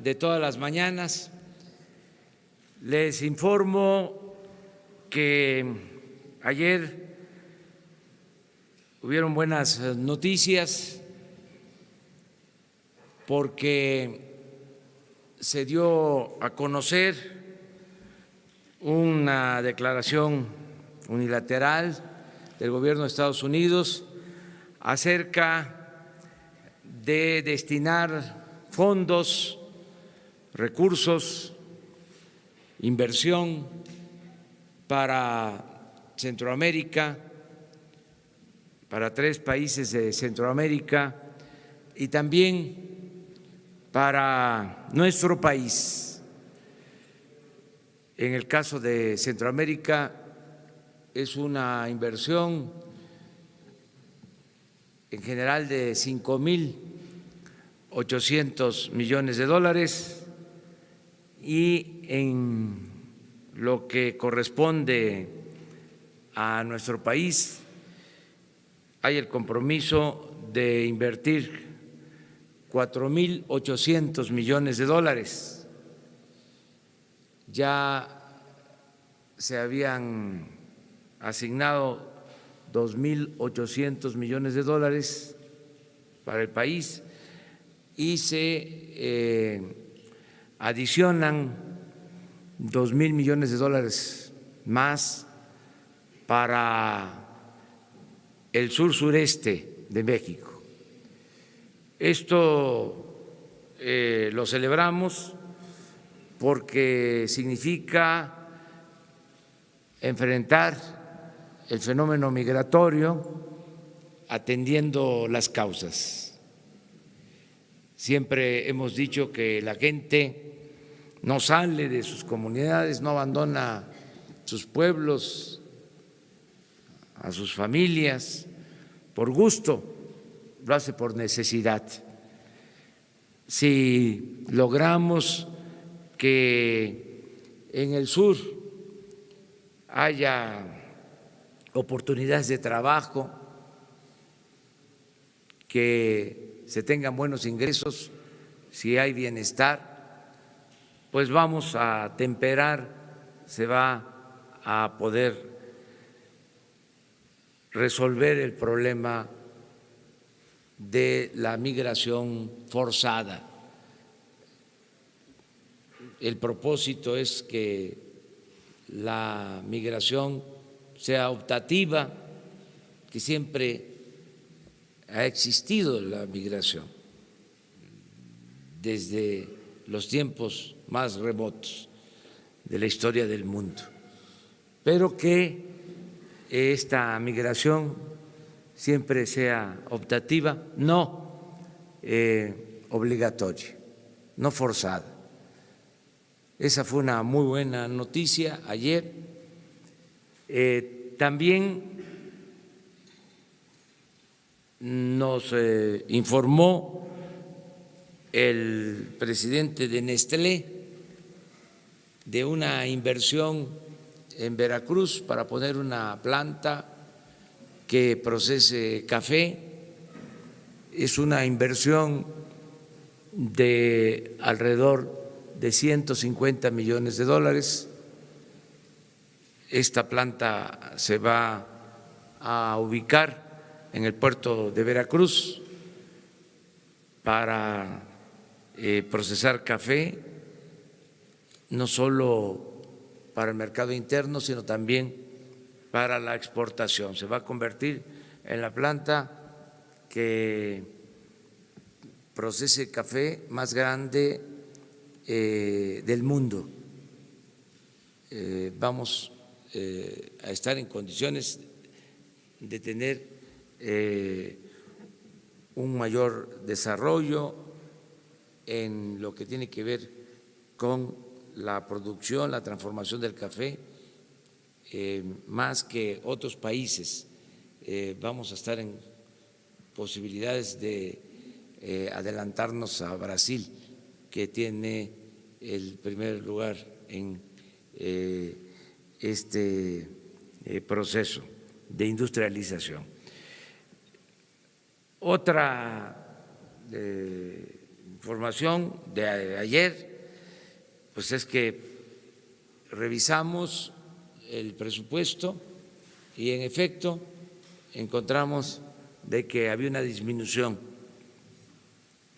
de todas las mañanas. Les informo que ayer hubieron buenas noticias porque se dio a conocer una declaración unilateral del gobierno de Estados Unidos acerca de destinar fondos, recursos, inversión para Centroamérica, para 3 países de Centroamérica y también para nuestro país. En el caso de Centroamérica es una inversión en general de 5.800 millones de dólares y en lo que corresponde a nuestro país hay el compromiso de invertir 4.800 millones de dólares. Ya se habían asignado 2.800 millones de dólares para el país y se adicionan 2.000 millones de dólares más para el sur sureste de México. Esto lo celebramos porque significa enfrentar el fenómeno migratorio atendiendo las causas. Siempre hemos dicho que la gente no sale de sus comunidades, no abandona sus pueblos, a sus familias por gusto, lo hace por necesidad. Si logramos que en el sur haya oportunidades de trabajo, que se tengan buenos ingresos, si hay bienestar, pues vamos a temperar, se va a poder resolver el problema de la migración forzada. El propósito es que la migración sea optativa, que siempre ha existido la migración desde los tiempos más remotos de la historia del mundo, pero que esta migración siempre sea optativa, no obligatoria, no forzada. Esa fue una muy buena noticia ayer. También nos informó el presidente de Nestlé de una inversión en Veracruz para poner una planta que procese café. Es una inversión de alrededor de 150 millones de dólares. Esta planta se va a ubicar en el puerto de Veracruz para procesar café, no solo para el mercado interno, sino también para la exportación. Se va a convertir en la planta que procese café más grande del mundo. Vamos a estar en condiciones de tener un mayor desarrollo en lo que tiene que ver con la producción, la transformación del café, más que otros países. Vamos a estar en posibilidades de adelantarnos a Brasil, que tiene el primer lugar en este proceso de industrialización. Otra información de ayer, pues es que revisamos el presupuesto y en efecto encontramos de que había una disminución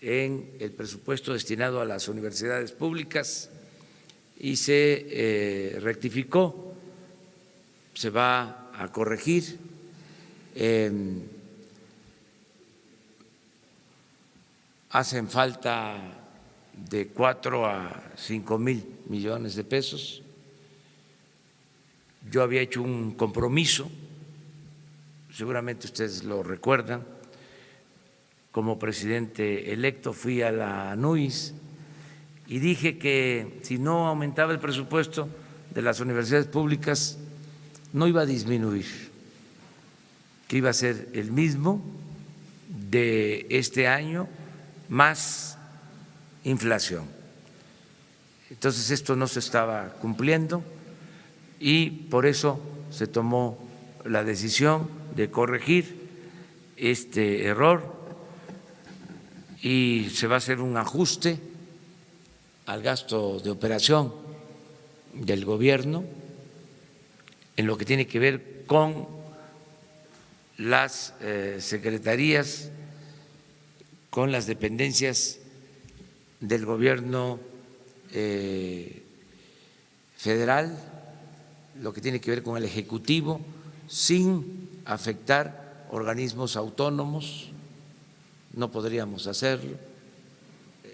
en el presupuesto destinado a las universidades públicas y se rectificó, se va a corregir. Hacen falta de 4 a 5 mil millones de pesos. Yo había hecho un compromiso, seguramente ustedes lo recuerdan, como presidente electo fui a la NUIS y dije que si no aumentaba el presupuesto de las universidades públicas no iba a disminuir, que iba a ser el mismo de este año más inflación. Entonces esto no se estaba cumpliendo y por eso se tomó la decisión de corregir este error y se va a hacer un ajuste al gasto de operación del gobierno en lo que tiene que ver con las secretarías, con las dependencias del gobierno federal, lo que tiene que ver con el Ejecutivo, sin afectar organismos autónomos. No podríamos hacerlo,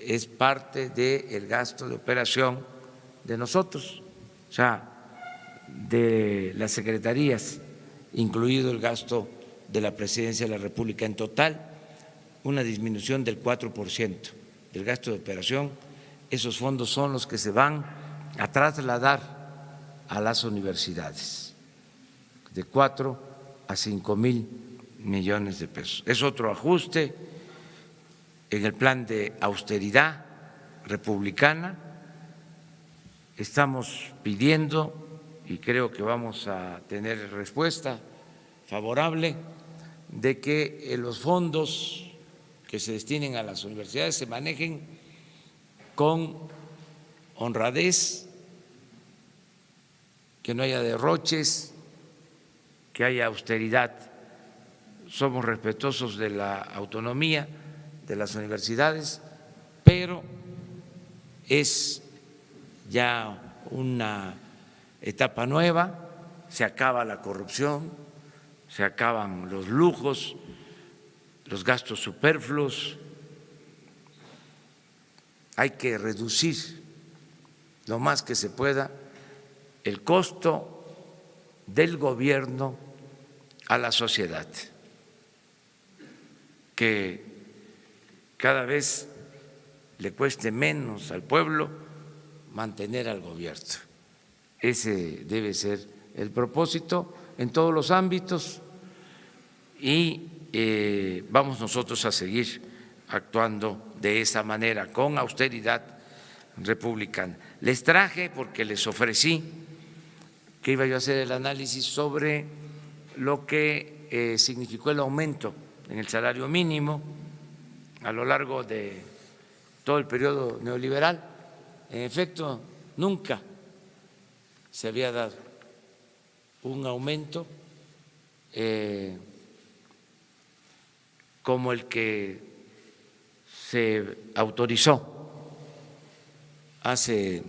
es parte del gasto de operación de nosotros, o sea, de las secretarías, incluido el gasto de la Presidencia de la República. En total, una disminución del 4% del gasto de operación. Esos fondos son los que se van a trasladar a las universidades, de 4 a 5 mil millones de pesos. Es otro ajuste en el plan de austeridad republicana. Estamos pidiendo, y creo que vamos a tener respuesta favorable, de que los fondos que se destinen a las universidades se manejen con honradez, que no haya derroches, que haya austeridad. Somos respetuosos de la autonomía de las universidades, pero es ya una etapa nueva, se acaba la corrupción, se acaban los lujos, los gastos superfluos, hay que reducir lo más que se pueda el costo del gobierno a la sociedad, que cada vez le cueste menos al pueblo mantener al gobierno. Ese debe ser el propósito en todos los ámbitos y vamos nosotros a seguir actuando de esa manera, con austeridad republicana. Les traje, porque les ofrecí que iba yo a hacer el análisis sobre lo que significó el aumento en el salario mínimo a lo largo de todo el periodo neoliberal. En efecto, nunca se había dado un aumento como el que se autorizó hace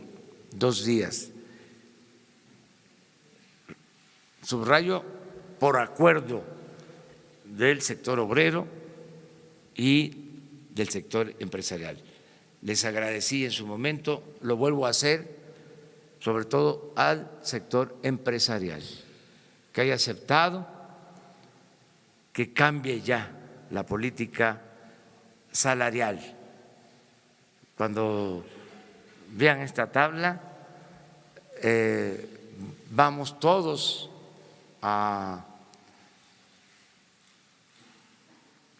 2 días. Subrayo, por acuerdo del sector obrero y del sector empresarial. Les agradecí en su momento, lo vuelvo a hacer, sobre todo al sector empresarial, que haya aceptado que cambie ya la política salarial. Cuando vean esta tabla, vamos todos a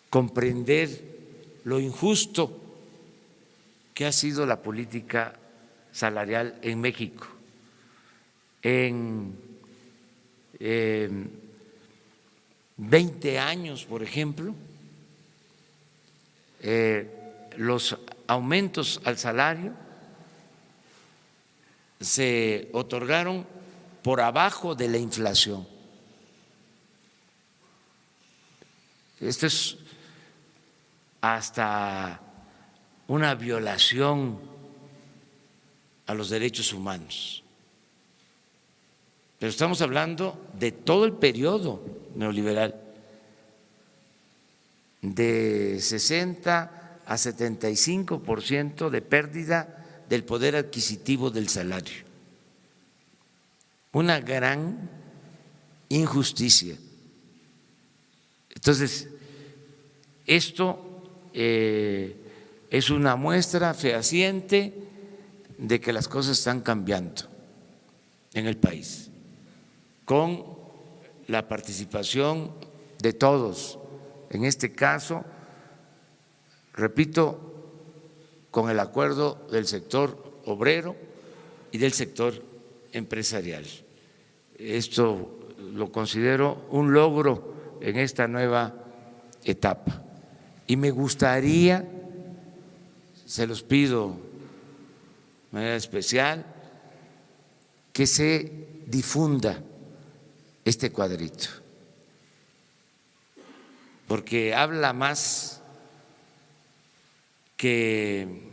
comprender lo injusto que ha sido la política salarial en México. En 20 años, por ejemplo, los aumentos al salario se otorgaron por abajo de la inflación. Esto es hasta una violación a los derechos humanos. Pero estamos hablando de todo el periodo neoliberal, de 60 a 75% de pérdida del poder adquisitivo del salario. Una gran injusticia. Entonces, esto es una muestra fehaciente de que las cosas están cambiando en el país, con la participación de todos. En este caso, repito, con el acuerdo del sector obrero y del sector empresarial. Esto lo considero un logro en esta nueva etapa. Y me gustaría, se los pido de manera especial, que se difunda este cuadrito, porque habla más que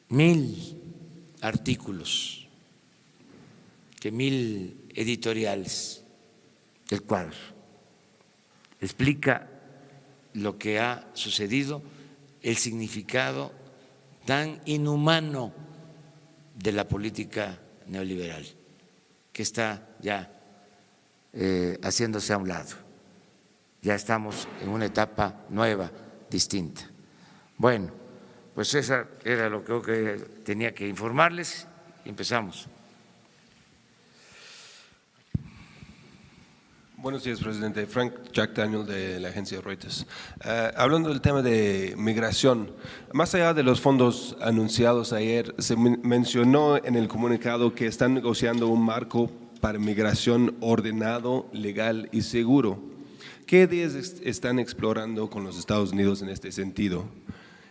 1000 artículos, que 1000 editoriales. El cuadro explica lo que ha sucedido, el significado tan inhumano de la política neoliberal, que está ya haciéndose a un lado. Ya estamos en una etapa nueva, distinta. Bueno, pues eso era lo que tenía que informarles. Empezamos. Buenos días, presidente. Frank Jack Daniel, de la agencia Reuters. Hablando del tema de migración, más allá de los fondos anunciados ayer, se mencionó en el comunicado que están negociando un marco para migración ordenado, legal y seguro. ¿Qué ideas están explorando con los Estados Unidos en este sentido?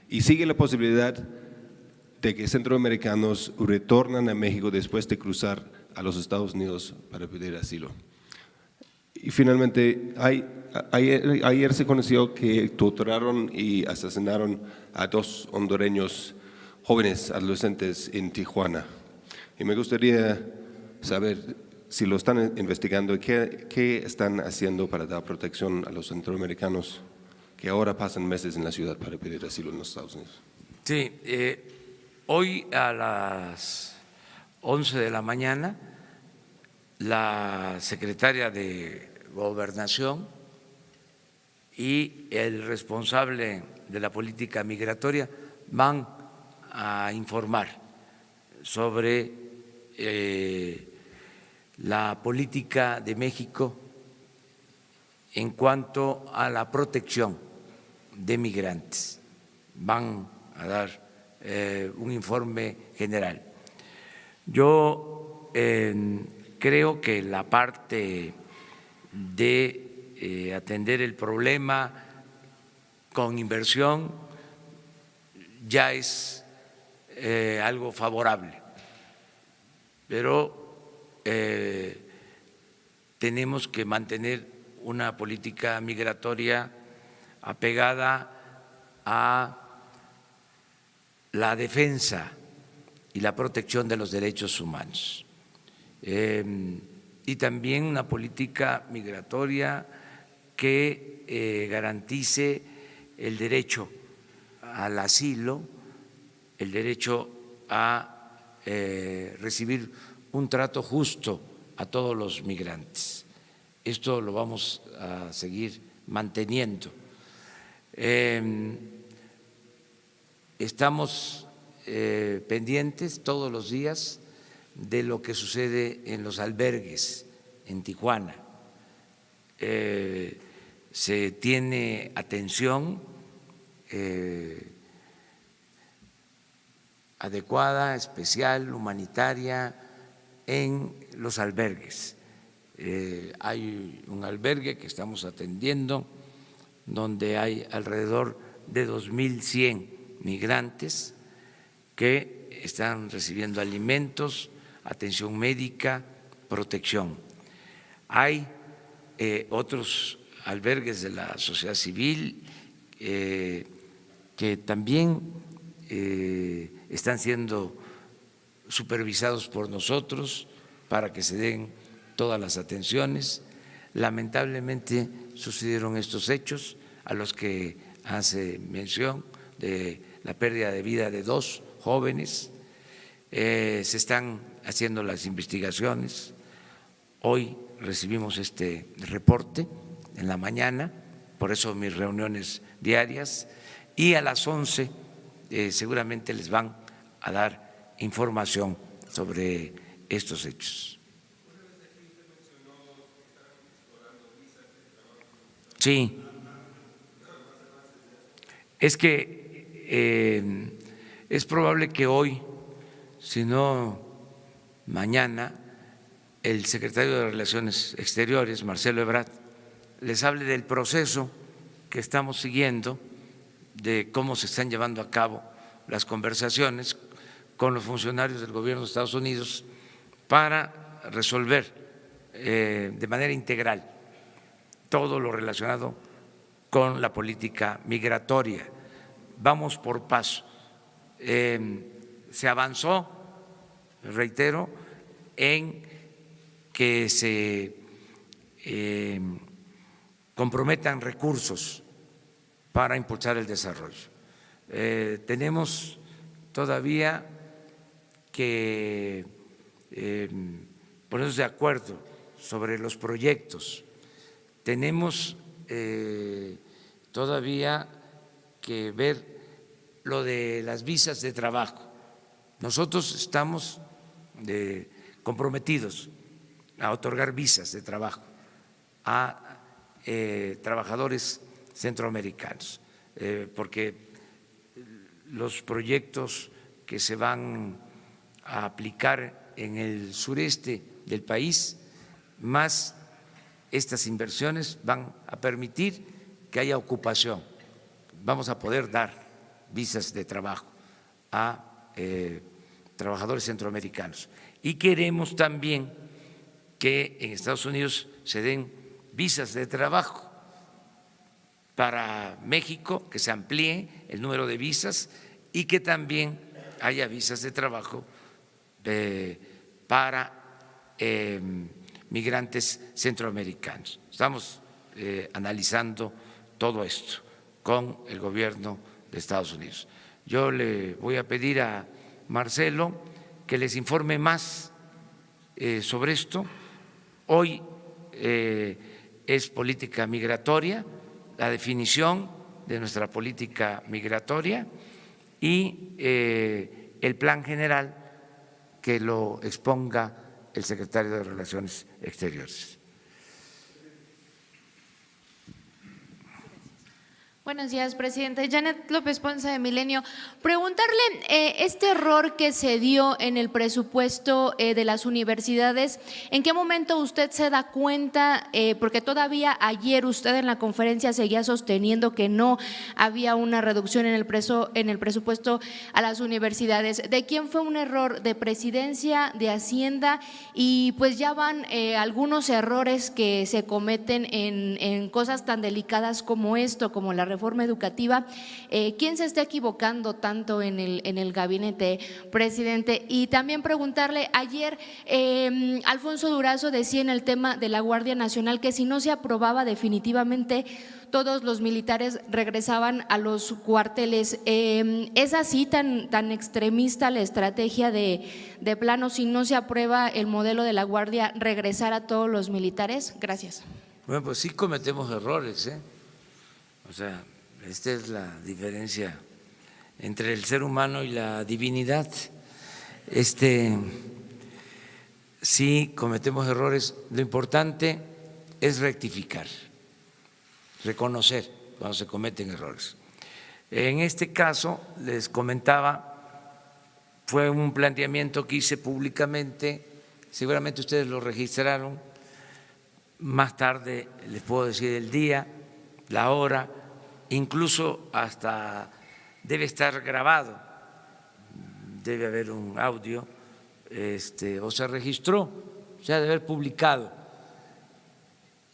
¿Y sigue la posibilidad de que centroamericanos retornan a México después de cruzar a los Estados Unidos para pedir asilo? Y finalmente, ayer se conoció que torturaron y asesinaron a 2 hondureños jóvenes adolescentes en Tijuana. Y me gustaría saber si lo están investigando, qué están haciendo para dar protección a los centroamericanos que ahora pasan meses en la ciudad para pedir asilo en los Estados Unidos. Sí, hoy a las 11 de la mañana, la secretaria de Gobernación y el responsable de la política migratoria van a informar sobre la política de México en cuanto a la protección de migrantes. Van a dar un informe general. Yo creo que la parte de atender el problema con inversión ya es algo favorable, pero tenemos que mantener una política migratoria apegada a la defensa y la protección de los derechos humanos. Y también una política migratoria que garantice el derecho al asilo, el derecho a recibir un trato justo a todos los migrantes. Esto lo vamos a seguir manteniendo. Estamos pendientes todos los días de lo que sucede en los albergues en Tijuana. Se tiene atención adecuada, especial, humanitaria en los albergues. Hay un albergue que estamos atendiendo donde hay alrededor de 2.100 migrantes que están recibiendo alimentos, atención médica, protección. Hay otros albergues de la sociedad civil que también están siendo supervisados por nosotros para que se den todas las atenciones. Lamentablemente sucedieron estos hechos a los que hace mención de la pérdida de vida de 2 jóvenes. Se están haciendo las investigaciones. Hoy recibimos este reporte en la mañana, por eso mis reuniones diarias, y a las 11 seguramente les van a dar información sobre estos hechos. Sí, es que es probable que hoy, si no mañana, el secretario de Relaciones Exteriores, Marcelo Ebrard, les hable del proceso que estamos siguiendo, de cómo se están llevando a cabo las conversaciones con los funcionarios del gobierno de Estados Unidos para resolver de manera integral todo lo relacionado con la política migratoria. Vamos por paso. Se avanzó, reitero, en que se comprometan recursos para impulsar el desarrollo. Tenemos todavía que ponernos de acuerdo sobre los proyectos. Tenemos todavía que ver lo de las visas de trabajo. Nosotros estamos comprometidos a otorgar visas de trabajo a trabajadores centroamericanos, porque los proyectos que se van a aplicar en el sureste del país, más estas inversiones van a permitir que haya ocupación. Vamos a poder dar visas de trabajo a trabajadores centroamericanos. Y queremos también que en Estados Unidos se den visas de trabajo para México, que se amplíe el número de visas y que también haya visas de trabajo para migrantes centroamericanos. Estamos analizando todo esto con el gobierno de Estados Unidos. Yo le voy a pedir a Marcelo que les informe más sobre esto. Hoy es política migratoria, la definición de nuestra política migratoria y el plan general que lo exponga el secretario de Relaciones Exteriores. Buenos días, presidente. Janet López Ponce de Milenio. Preguntarle este error que se dio en el presupuesto de las universidades, ¿en qué momento usted se da cuenta? Porque todavía ayer usted en la conferencia seguía sosteniendo que no había una reducción en el presupuesto a las universidades. ¿De quién fue un error? ¿De Presidencia, de Hacienda? Y pues ya van algunos errores que se cometen en cosas tan delicadas como esto, como la reforma educativa. ¿Quién se está equivocando tanto en el gabinete, presidente? Y también preguntarle, ayer Alfonso Durazo decía en el tema de la Guardia Nacional que si no se aprobaba definitivamente todos los militares regresaban a los cuarteles. ¿Es así tan extremista la estrategia de plano, si no se aprueba el modelo de la Guardia, regresar a todos los militares? Gracias. Bueno, pues sí cometemos errores, O sea, esta es la diferencia entre el ser humano y la divinidad. Sí cometemos errores. Lo importante es rectificar, reconocer cuando se cometen errores. En este caso, les comentaba, fue un planteamiento que hice públicamente, seguramente ustedes lo registraron, más tarde les puedo decir el día, la hora, incluso hasta debe estar grabado, debe haber un audio, o se registró, se ha de haber publicado.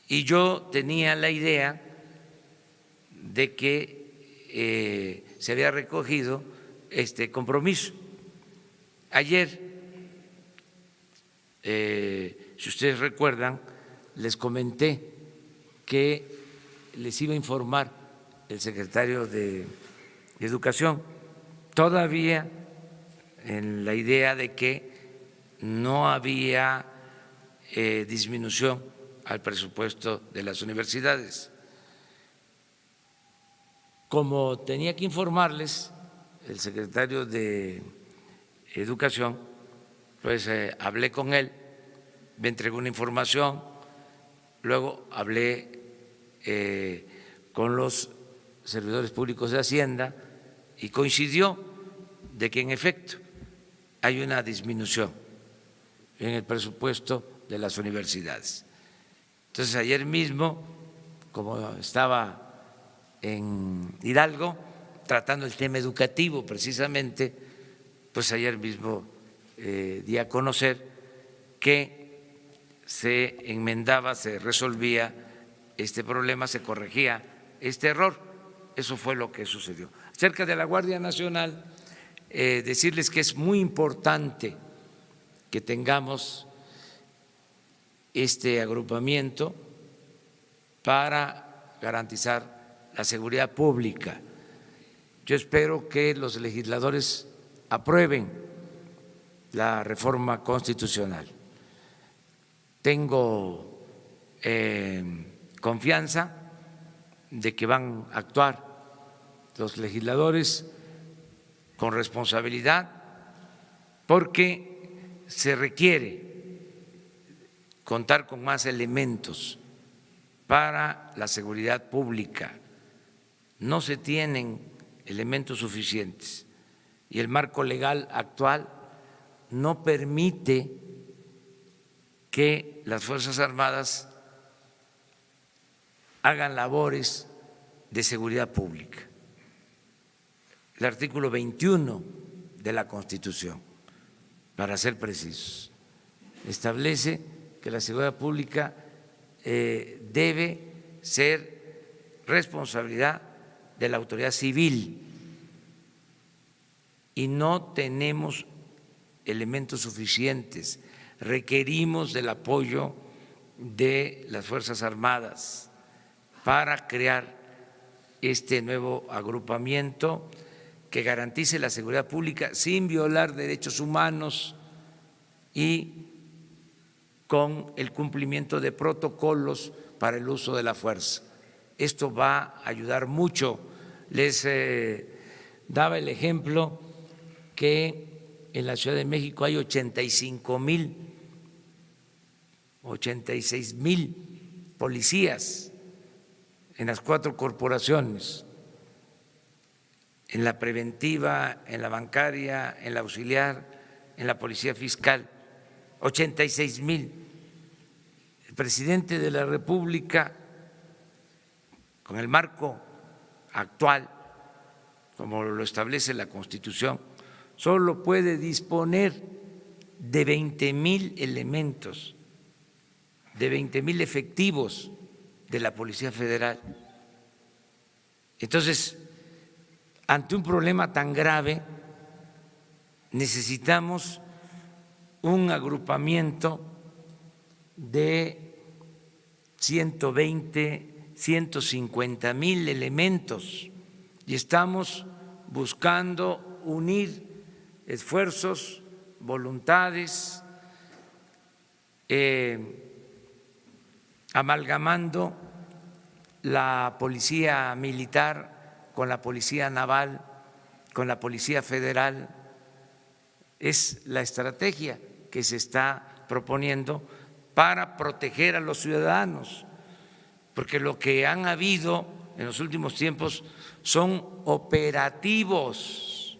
Y yo tenía la idea de que se había recogido este compromiso. Ayer, si ustedes recuerdan, les comenté que les iba a informar el secretario de Educación, todavía en la idea de que no había disminución al presupuesto de las universidades. Como tenía que informarles el secretario de Educación, pues hablé con él, me entregó una información, luego hablé con los servidores públicos de Hacienda y coincidió de que en efecto hay una disminución en el presupuesto de las universidades. Entonces ayer mismo, como estaba en Hidalgo tratando el tema educativo precisamente, pues ayer mismo di a conocer que se enmendaba, se resolvía este problema, se corregía este error. Eso fue lo que sucedió. Acerca de la Guardia Nacional, decirles que es muy importante que tengamos este agrupamiento para garantizar la seguridad pública. Yo espero que los legisladores aprueben la reforma constitucional. Tengo confianza de que van a actuar los legisladores con responsabilidad, porque se requiere contar con más elementos para la seguridad pública. No se tienen elementos suficientes y el marco legal actual no permite que las Fuerzas Armadas hagan labores de seguridad pública. El artículo 21 de la Constitución, para ser precisos, establece que la seguridad pública debe ser responsabilidad de la autoridad civil y no tenemos elementos suficientes. Requerimos del apoyo de las Fuerzas Armadas para crear este nuevo agrupamiento que garantice la seguridad pública sin violar derechos humanos y con el cumplimiento de protocolos para el uso de la fuerza. Esto va a ayudar mucho. Les daba el ejemplo que en la Ciudad de México hay 86,000 policías en las 4 corporaciones, en la preventiva, en la bancaria, en la auxiliar, en la policía fiscal, 86,000. El presidente de la República, con el marco actual, como lo establece la Constitución, solo puede disponer de 20,000 elementos, de 20,000 efectivos de la Policía Federal. Entonces, ante un problema tan grave, necesitamos un agrupamiento de 120, 150,000 elementos y estamos buscando unir esfuerzos, voluntades, amalgamando la policía militar con la policía naval, con la policía federal. Es la estrategia que se está proponiendo para proteger a los ciudadanos, porque lo que han habido en los últimos tiempos son operativos,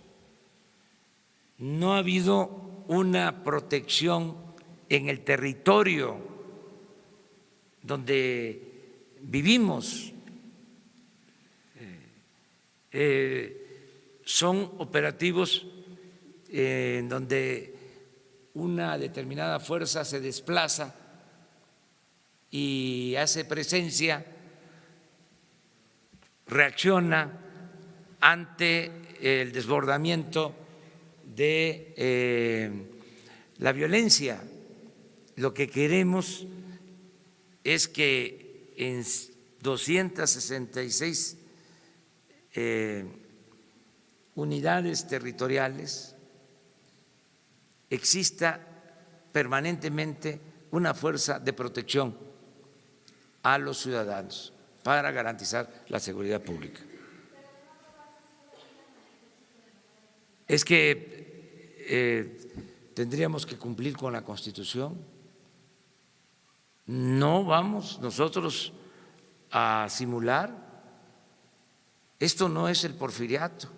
no ha habido una protección en el territorio donde vivimos. son operativos en donde una determinada fuerza se desplaza y hace presencia, reacciona ante el desbordamiento de la violencia. Lo que queremos es que en 266 unidades territoriales exista permanentemente una fuerza de protección a los ciudadanos para garantizar la seguridad pública. Es que tendríamos que cumplir con la Constitución. No vamos nosotros a simular. Esto no es el porfiriato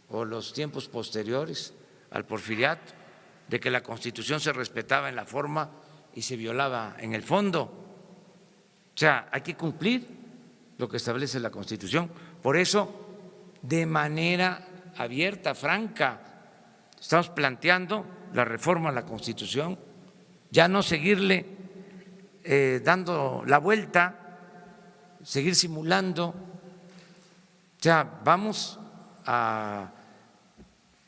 o los tiempos posteriores al porfiriato, de que la Constitución se respetaba en la forma y se violaba en el fondo. O sea, hay que cumplir lo que establece la Constitución. Por eso, de manera abierta, franca, estamos planteando la reforma a la Constitución, ya no seguirle dando la vuelta, seguir simulando. O sea, vamos a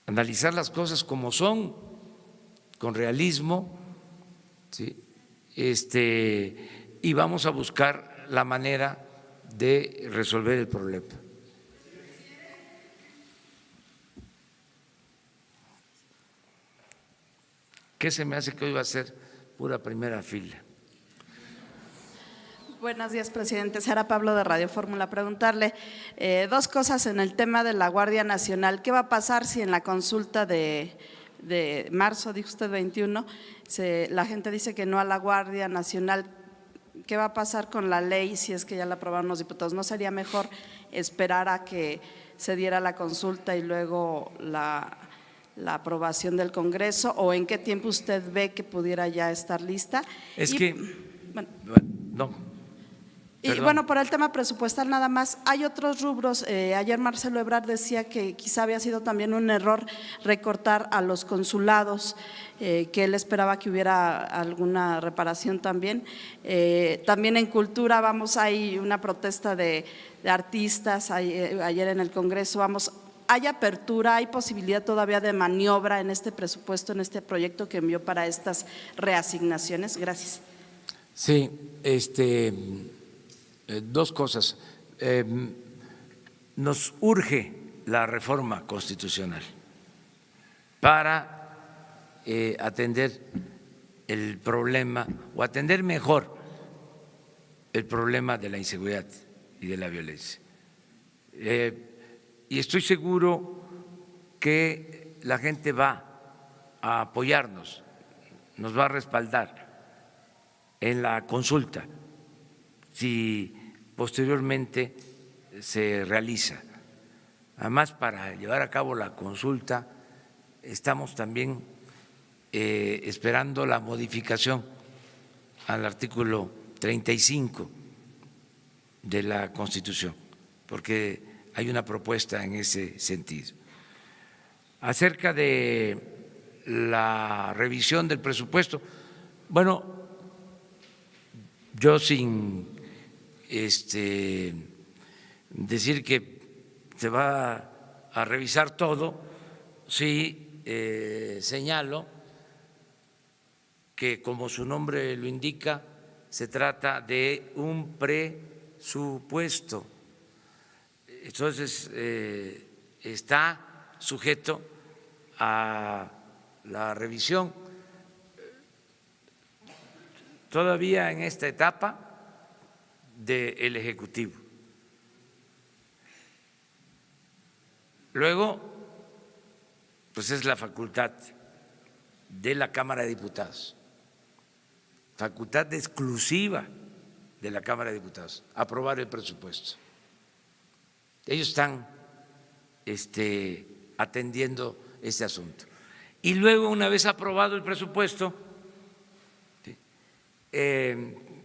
analizar las cosas como son, con realismo, ¿sí? Y vamos a buscar la manera de resolver el problema. ¿Qué se me hace que hoy va a ser pura primera fila? Buenos días, presidente. Sara Pablo de Radio Fórmula. Preguntarle dos cosas en el tema de la Guardia Nacional. ¿Qué va a pasar si en la consulta de marzo, dijo usted 21, la gente dice que no a la Guardia Nacional? ¿Qué va a pasar con la ley si es que ya la aprobaron los diputados? ¿No sería mejor esperar a que se diera la consulta y luego la aprobación del Congreso? ¿O en qué tiempo usted ve que pudiera ya estar lista? Y bueno, por el tema presupuestal nada más, hay otros rubros. Ayer Marcelo Ebrard decía que quizá había sido también un error recortar a los consulados, que él esperaba que hubiera alguna reparación también. También en cultura, hay una protesta de artistas ayer en el Congreso, ¿hay apertura, hay posibilidad todavía de maniobra en este presupuesto, en este proyecto que envió para estas reasignaciones? Gracias. Sí, dos cosas. Nos urge la reforma constitucional para atender el problema o atender mejor el problema de la inseguridad y de la violencia. Y estoy seguro que la gente va a apoyarnos, nos va a respaldar en la consulta si posteriormente se realiza. Además, para llevar a cabo la consulta estamos también esperando la modificación al artículo 35 de la Constitución, porque hay una propuesta en ese sentido. Acerca de la revisión del presupuesto, bueno, yo sin decir que se va a revisar todo, sí señalo que, como su nombre lo indica, se trata de un presupuesto. Entonces, está sujeto a la revisión. Todavía en esta etapa del Ejecutivo. Luego, pues es la facultad de la Cámara de Diputados, facultad exclusiva de la Cámara de Diputados, aprobar el presupuesto. Ellos están atendiendo este asunto. Y luego, una vez aprobado el presupuesto,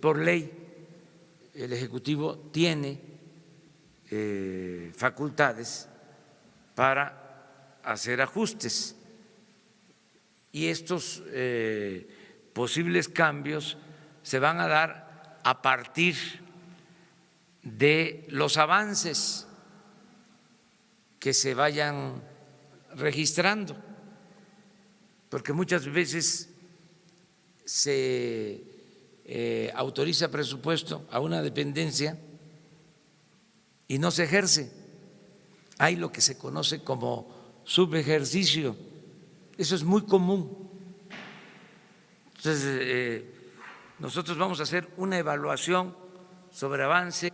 por ley, el Ejecutivo tiene facultades para hacer ajustes. Y estos posibles cambios se van a dar a partir de los avances que se vayan registrando, porque muchas veces se autoriza presupuesto a una dependencia y no se ejerce. Hay lo que se conoce como subejercicio, eso es muy común. Entonces, nosotros vamos a hacer una evaluación sobre avance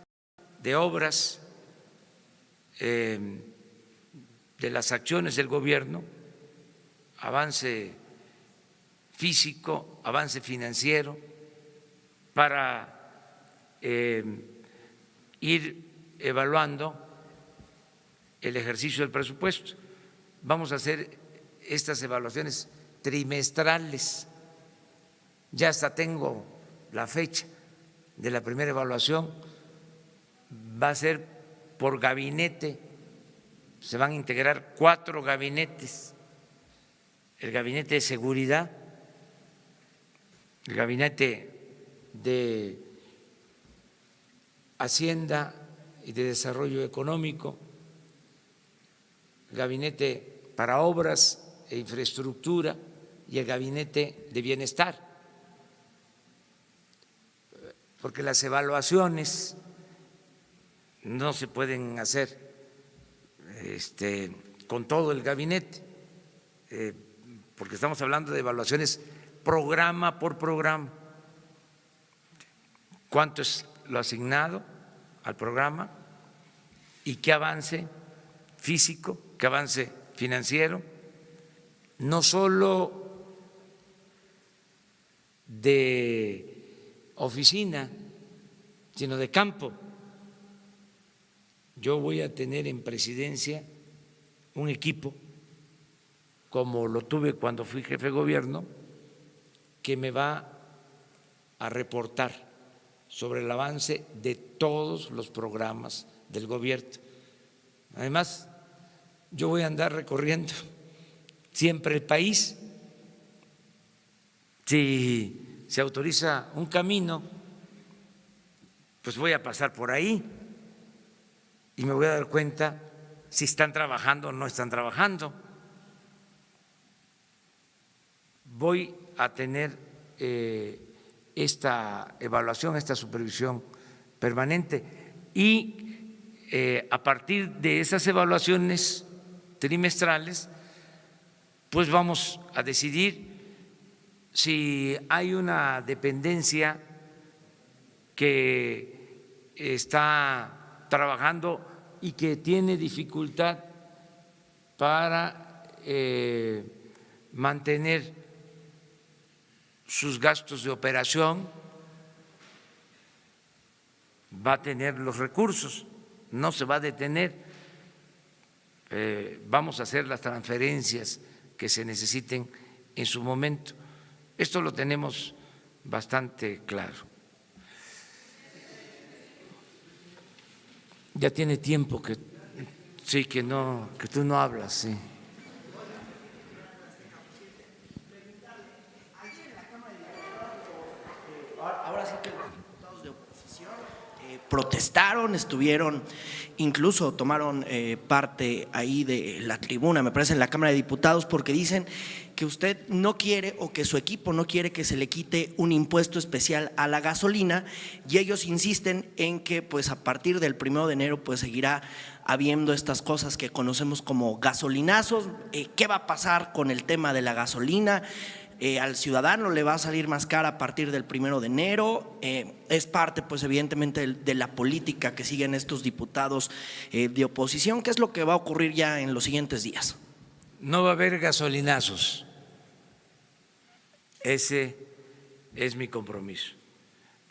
de obras, de las acciones del gobierno, avance físico, avance financiero, para ir evaluando el ejercicio del presupuesto. Vamos a hacer estas evaluaciones trimestrales. Ya hasta tengo la fecha de la primera evaluación. Va a ser por gabinete. Se van a integrar 4 gabinetes: el gabinete de seguridad, el gabinete de Hacienda y de Desarrollo Económico, el gabinete para obras e infraestructura y el gabinete de bienestar, porque las evaluaciones no se pueden hacer con todo el gabinete, porque estamos hablando de evaluaciones programa por programa. ¿Cuánto es lo asignado al programa y qué avance físico, qué avance financiero? No solo de oficina, sino de campo. Yo voy a tener en presidencia un equipo, como lo tuve cuando fui jefe de gobierno, que me va a reportar sobre el avance de todos los programas del gobierno. Además, yo voy a andar recorriendo siempre el país. Si se autoriza un camino, pues voy a pasar por ahí y me voy a dar cuenta si están trabajando o no están trabajando. Voy a tener esta evaluación, esta supervisión permanente, y a partir de esas evaluaciones trimestrales, pues vamos a decidir si hay una dependencia que está trabajando y que tiene dificultad para mantener sus gastos de operación, va a tener los recursos, no se va a detener. Vamos a hacer las transferencias que se necesiten en su momento. Esto lo tenemos bastante claro. Ya tiene tiempo que sí, que tú no hablas, sí. Ahora sí que los diputados de oposición protestaron, estuvieron, incluso tomaron parte ahí de la tribuna, me parece, en la Cámara de Diputados, porque dicen que usted no quiere, o que su equipo no quiere, que se le quite un impuesto especial a la gasolina, y ellos insisten en que pues a partir del 1 de enero pues seguirá habiendo estas cosas que conocemos como gasolinazos. ¿Qué va a pasar con el tema de la gasolina? Al ciudadano le va a salir más cara a partir del 1 de enero. Es parte, pues evidentemente, de la política que siguen estos diputados de oposición. ¿Qué es lo que va a ocurrir ya en los siguientes días? No va a haber gasolinazos. Ese es mi compromiso.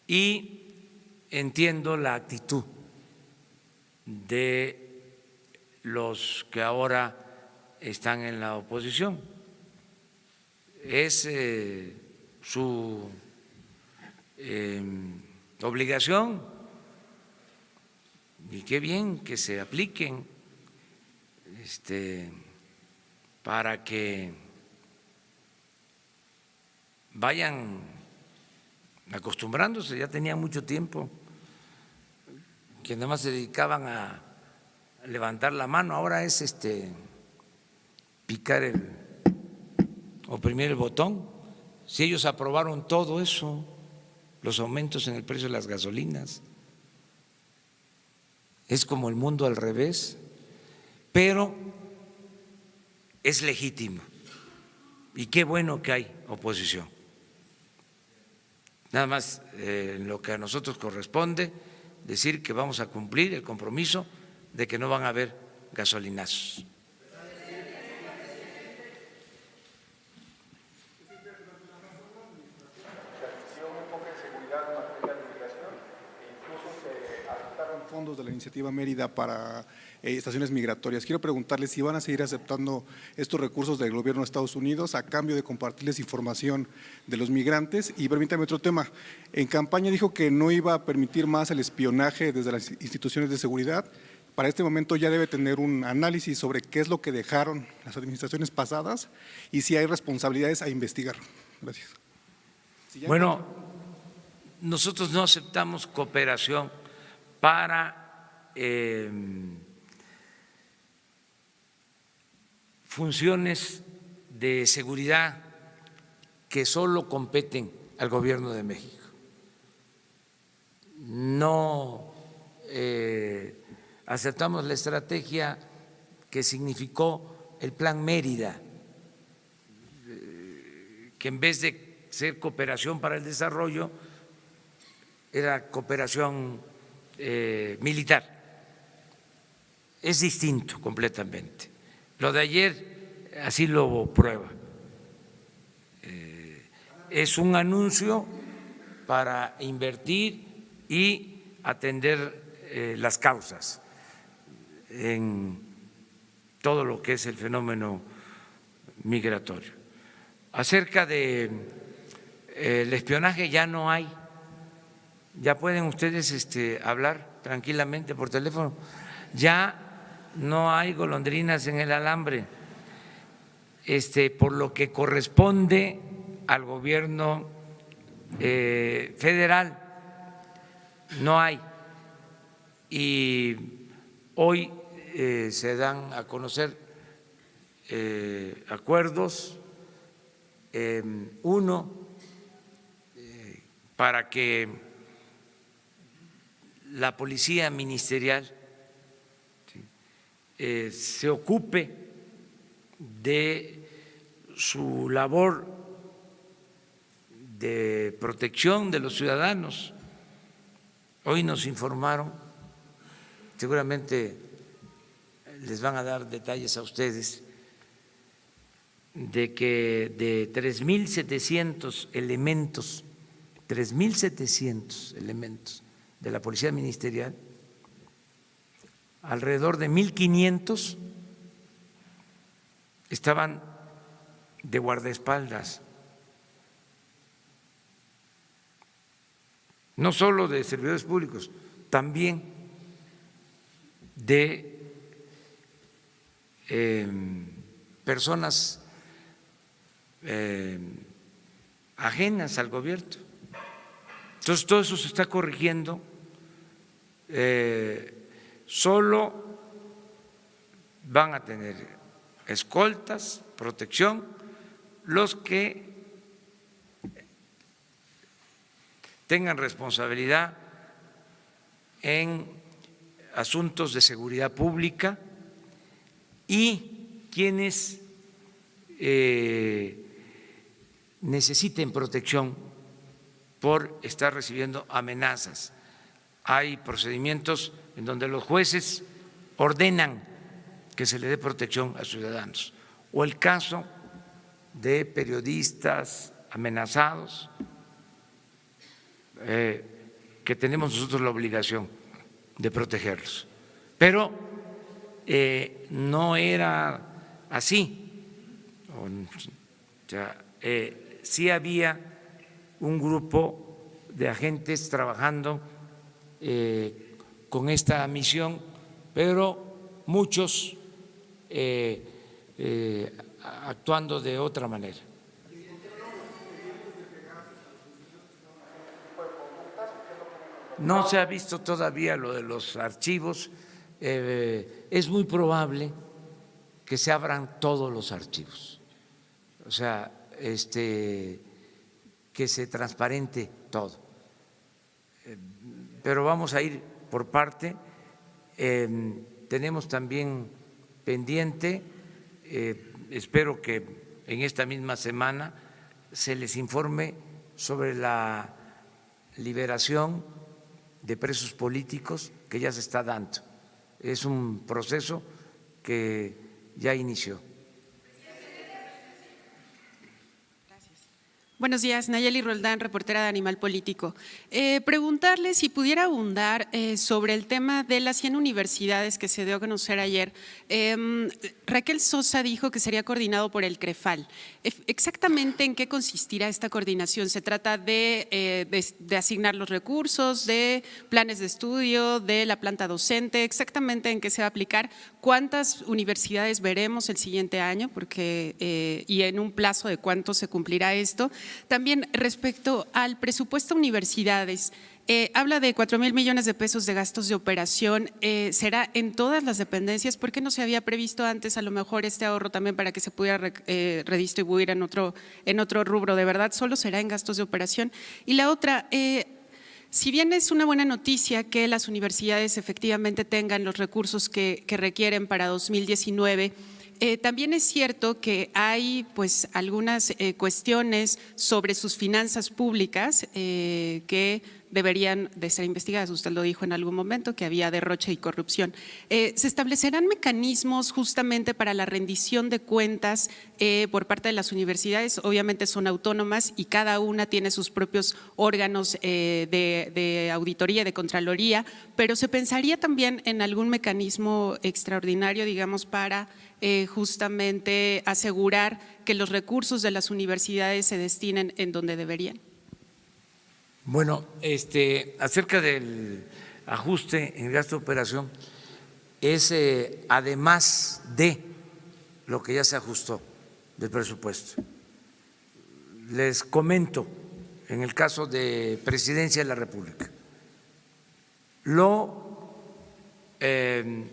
Y entiendo la actitud de los que ahora están en la oposición. Es su obligación, y qué bien que se apliquen para que vayan acostumbrándose. Ya tenía mucho tiempo que nada más se dedicaban a levantar la mano, ahora es picar oprimir el botón. Si ellos aprobaron todo eso, los aumentos en el precio de las gasolinas, es como el mundo al revés, pero es legítimo y qué bueno que hay oposición. Nada más en lo que a nosotros corresponde decir que vamos a cumplir el compromiso de que no van a haber gasolinazos. Fondos de la iniciativa Mérida para estaciones migratorias. Quiero preguntarles si van a seguir aceptando estos recursos del gobierno de Estados Unidos a cambio de compartirles información de los migrantes. Y permítame otro tema. En campaña dijo que no iba a permitir más el espionaje desde las instituciones de seguridad. Para este momento ya debe tener un análisis sobre qué es lo que dejaron las administraciones pasadas y si hay responsabilidades a investigar. Gracias. Bueno, nosotros no aceptamos cooperación para funciones de seguridad que solo competen al Gobierno de México. No aceptamos la estrategia que significó el Plan Mérida, que en vez de ser cooperación para el desarrollo, era cooperación militar. Es distinto completamente. Lo de ayer así lo prueba. Es un anuncio para invertir y atender las causas en todo lo que es el fenómeno migratorio. Acerca de el espionaje ya no hay. Ya pueden ustedes hablar tranquilamente por teléfono. Ya no hay golondrinas en el alambre. Por lo que corresponde al gobierno federal, no hay. Y hoy se dan a conocer acuerdos. Uno, para que la policía ministerial se ocupe de su labor de protección de los ciudadanos. Hoy nos informaron, seguramente les van a dar detalles a ustedes, de que de 3.700 elementos, 3.700 elementos de la Policía Ministerial, alrededor de 1.500 estaban de guardaespaldas, no solo de servidores públicos, también de personas ajenas al gobierno. Entonces todo eso se está corrigiendo. Solo van a tener escoltas, protección, los que tengan responsabilidad en asuntos de seguridad pública y quienes necesiten protección por estar recibiendo amenazas. Hay procedimientos en donde los jueces ordenan que se le dé protección a ciudadanos. O el caso de periodistas amenazados, que tenemos nosotros la obligación de protegerlos. Pero no era así. O sea, sí había un grupo de agentes trabajando con esta misión, pero muchos actuando de otra manera. No se ha visto todavía lo de los archivos. Es muy probable que se abran todos los archivos, o sea, que se transparente todo. Pero vamos a ir por parte. Tenemos también pendiente, espero que en esta misma semana se les informe sobre la liberación de presos políticos que ya se está dando. Es un proceso que ya inició. Buenos días, Nayeli Roldán, reportera de Animal Político. Preguntarle si pudiera abundar sobre el tema de las 100 universidades que se dio a conocer ayer. Raquel Sosa dijo que sería coordinado por el CREFAL. ¿Exactamente en qué consistirá esta coordinación? ¿Se trata de asignar los recursos, de planes de estudio, de la planta docente? ¿Exactamente en qué se va a aplicar? ¿Cuántas universidades veremos el siguiente año? Y en un plazo de cuánto se cumplirá esto. También respecto al presupuesto de universidades, habla de 4,000 millones de pesos de gastos de operación. ¿Será en todas las dependencias? ¿Por qué no se había previsto antes a lo mejor este ahorro también para que se pudiera redistribuir en otro rubro? ¿De verdad solo será en gastos de operación? Y la otra… si bien es una buena noticia que las universidades efectivamente tengan los recursos que requieren para 2019, también es cierto que hay pues algunas cuestiones sobre sus finanzas públicas que deberían de ser investigadas. Usted lo dijo en algún momento, que había derroche y corrupción. ¿Se establecerán mecanismos justamente para la rendición de cuentas por parte de las universidades? Obviamente son autónomas y cada una tiene sus propios órganos de auditoría, de contraloría, pero ¿se pensaría también en algún mecanismo extraordinario, digamos, para justamente asegurar que los recursos de las universidades se destinen en donde deberían? Bueno, acerca del ajuste en gasto de operación, es además de lo que ya se ajustó del presupuesto. Les comento, en el caso de Presidencia de la República, lo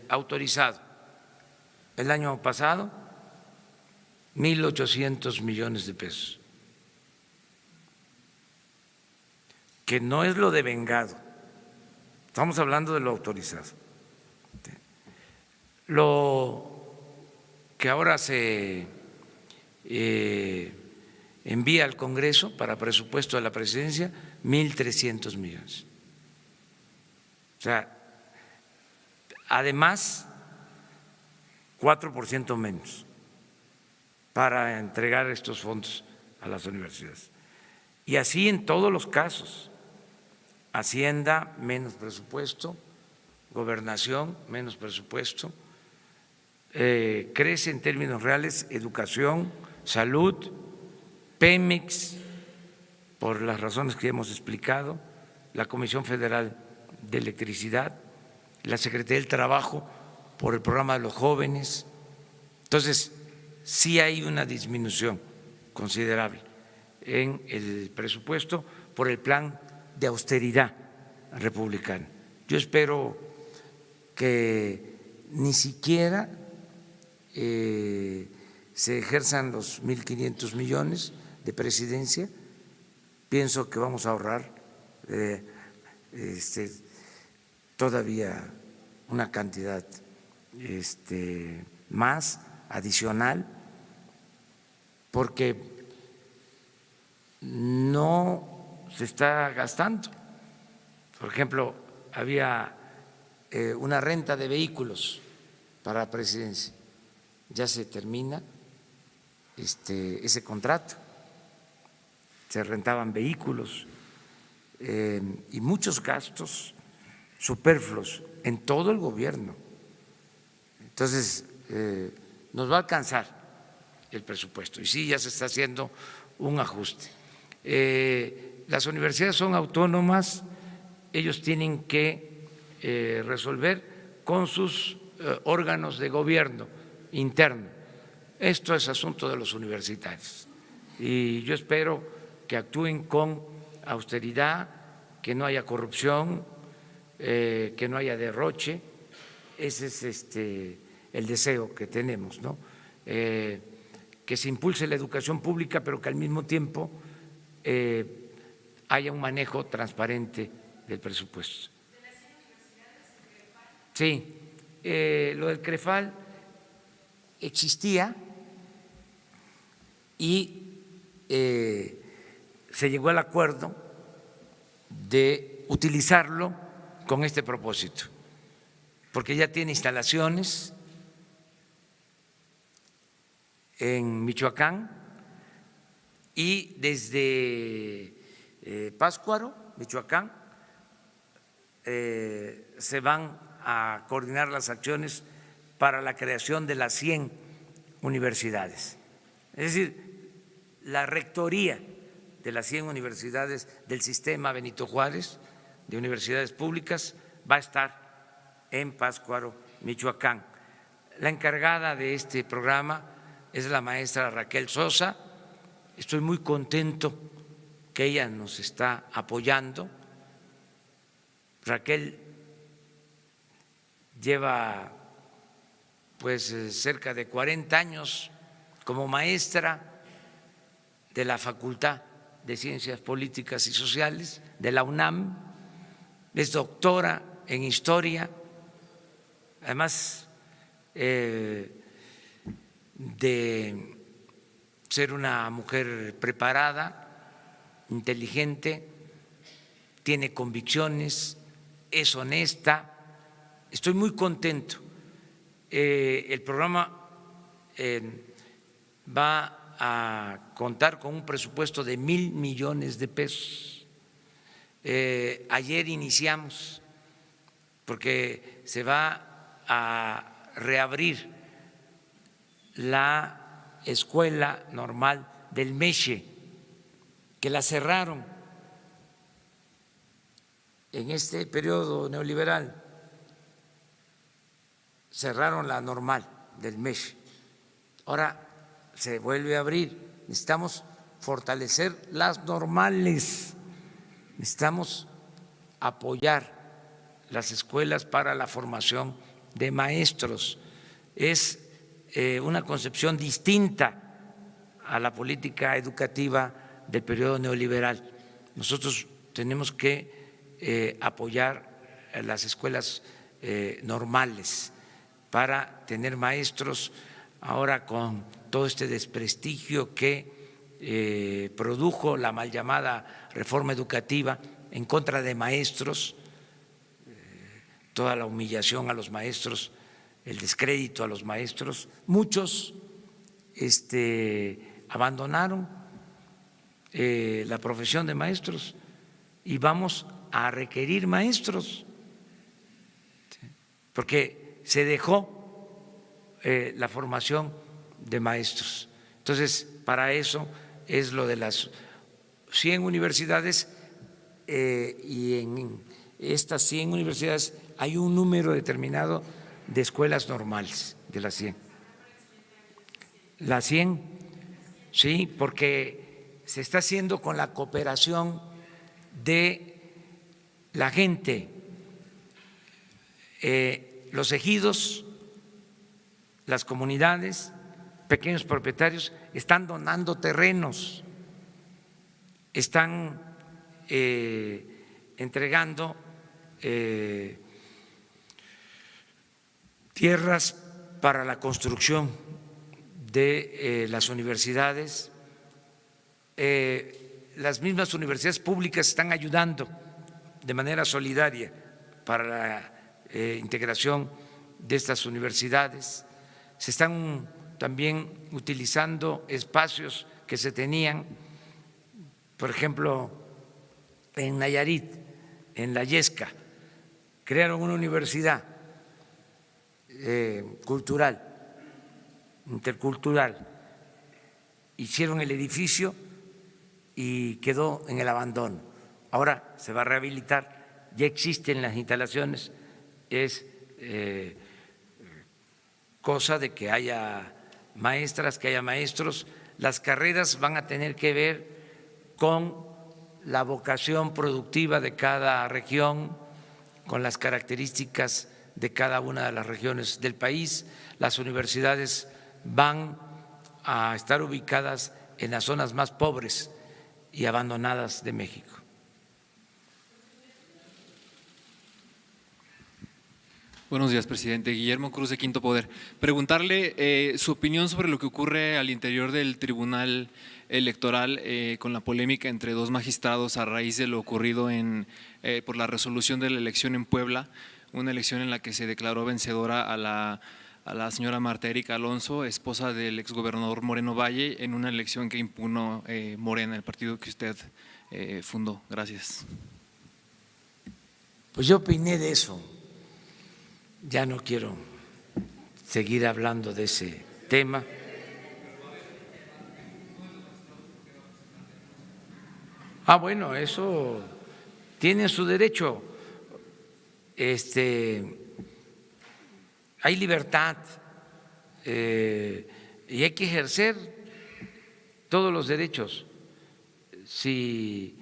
autorizado el año pasado, 1,800 millones de pesos, que no es lo devengado, estamos hablando de lo autorizado. Lo que ahora se envía al Congreso para presupuesto de la Presidencia, 1,300 millones. O sea, además, 4% menos para entregar estos fondos a las universidades. Y así en todos los casos. Hacienda, menos presupuesto; Gobernación, menos presupuesto; crece en términos reales educación, salud, Pemex, por las razones que hemos explicado, la Comisión Federal de Electricidad, la Secretaría del Trabajo por el programa de los jóvenes. Entonces, sí hay una disminución considerable en el presupuesto por el plan de austeridad republicana. Yo espero que ni siquiera se ejerzan los 1,500 millones de Presidencia. Pienso que vamos a ahorrar todavía una cantidad más adicional, porque no se está gastando. Por ejemplo, había una renta de vehículos para la Presidencia, ya se termina ese contrato, se rentaban vehículos y muchos gastos superfluos en todo el gobierno. Entonces, nos va a alcanzar el presupuesto y sí, ya se está haciendo un ajuste. Las universidades son autónomas, ellos tienen que resolver con sus órganos de gobierno interno. Esto es asunto de los universitarios y yo espero que actúen con austeridad, que no haya corrupción, que no haya derroche. Ese es el deseo que tenemos, ¿no? Que se impulse la educación pública, pero que al mismo tiempo haya un manejo transparente del presupuesto. Sí, lo del CREFAL existía y se llegó al acuerdo de utilizarlo con este propósito, porque ya tiene instalaciones en Michoacán y desde Pátzcuaro, Michoacán, se van a coordinar las acciones para la creación de las 100 universidades. Es decir, la rectoría de las 100 universidades del sistema Benito Juárez, de universidades públicas, va a estar en Pátzcuaro, Michoacán. La encargada de este programa es la maestra Raquel Sosa. Estoy muy contento que ella nos está apoyando. Raquel lleva pues cerca de 40 años como maestra de la Facultad de Ciencias Políticas y Sociales de la UNAM, es doctora en Historia, además de ser una mujer preparada, inteligente, tiene convicciones, es honesta. Estoy muy contento. El programa va a contar con un presupuesto de 1,000 millones de pesos. Ayer iniciamos porque se va a reabrir la Escuela Normal del Meche, que la cerraron en este periodo neoliberal. Cerraron la normal del Meche. Ahora se vuelve a abrir. Necesitamos fortalecer las normales, necesitamos apoyar las escuelas para la formación de maestros. Es una concepción distinta a la política educativa del periodo neoliberal. Nosotros tenemos que apoyar a las escuelas normales para tener maestros. Ahora, con todo este desprestigio que produjo la mal llamada reforma educativa en contra de maestros, toda la humillación a los maestros, el descrédito a los maestros, muchos abandonaron la profesión de maestros y vamos a requerir maestros, porque se dejó la formación de maestros. Entonces, para eso es lo de las 100 universidades y en estas 100 universidades hay un número determinado de escuelas normales, de las 100. Las 100, sí, porque se está haciendo con la cooperación de la gente, los ejidos, las comunidades, pequeños propietarios están donando terrenos, están entregando tierras para la construcción de las universidades. Las mismas universidades públicas están ayudando de manera solidaria para la integración de estas universidades. Se están también utilizando espacios que se tenían, por ejemplo, en Nayarit, en La Yesca, crearon una universidad cultural, intercultural, hicieron el edificio y quedó en el abandono. Ahora se va a rehabilitar, ya existen las instalaciones, es cosa de que haya maestras, que haya maestros. Las carreras van a tener que ver con la vocación productiva de cada región, con las características de cada una de las regiones del país. Las universidades van a estar ubicadas en las zonas más pobres y abandonadas de México. Buenos días, presidente. Guillermo Cruz, de Quinto Poder. Preguntarle su opinión sobre lo que ocurre al interior del Tribunal Electoral con la polémica entre dos magistrados a raíz de lo ocurrido por la resolución de la elección en Puebla, una elección en la que se declaró vencedora a la señora Marta Erika Alonso, esposa del exgobernador Moreno Valle, en una elección que impugnó Morena, el partido que usted fundó. Gracias. Pues yo opiné de eso. Ya no quiero seguir hablando de ese tema. Bueno, eso tiene su derecho. Hay libertad y hay que ejercer todos los derechos. Si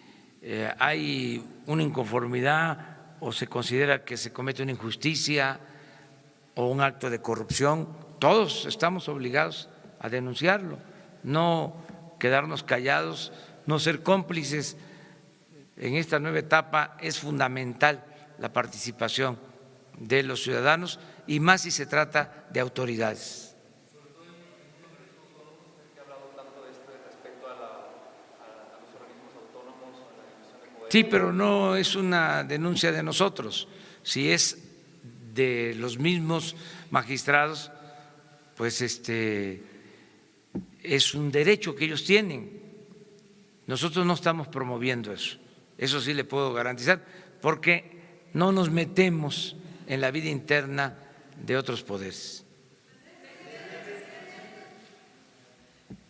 hay una inconformidad o se considera que se comete una injusticia o un acto de corrupción, todos estamos obligados a denunciarlo, no quedarnos callados, no ser cómplices. En esta nueva etapa es fundamental la participación de los ciudadanos y más si se trata de autoridades. Sí, pero no es una denuncia de nosotros. Si es de los mismos magistrados, pues es un derecho que ellos tienen. Nosotros no estamos promoviendo eso. Eso sí le puedo garantizar, porque no nos metemos en la vida interna de otros poderes.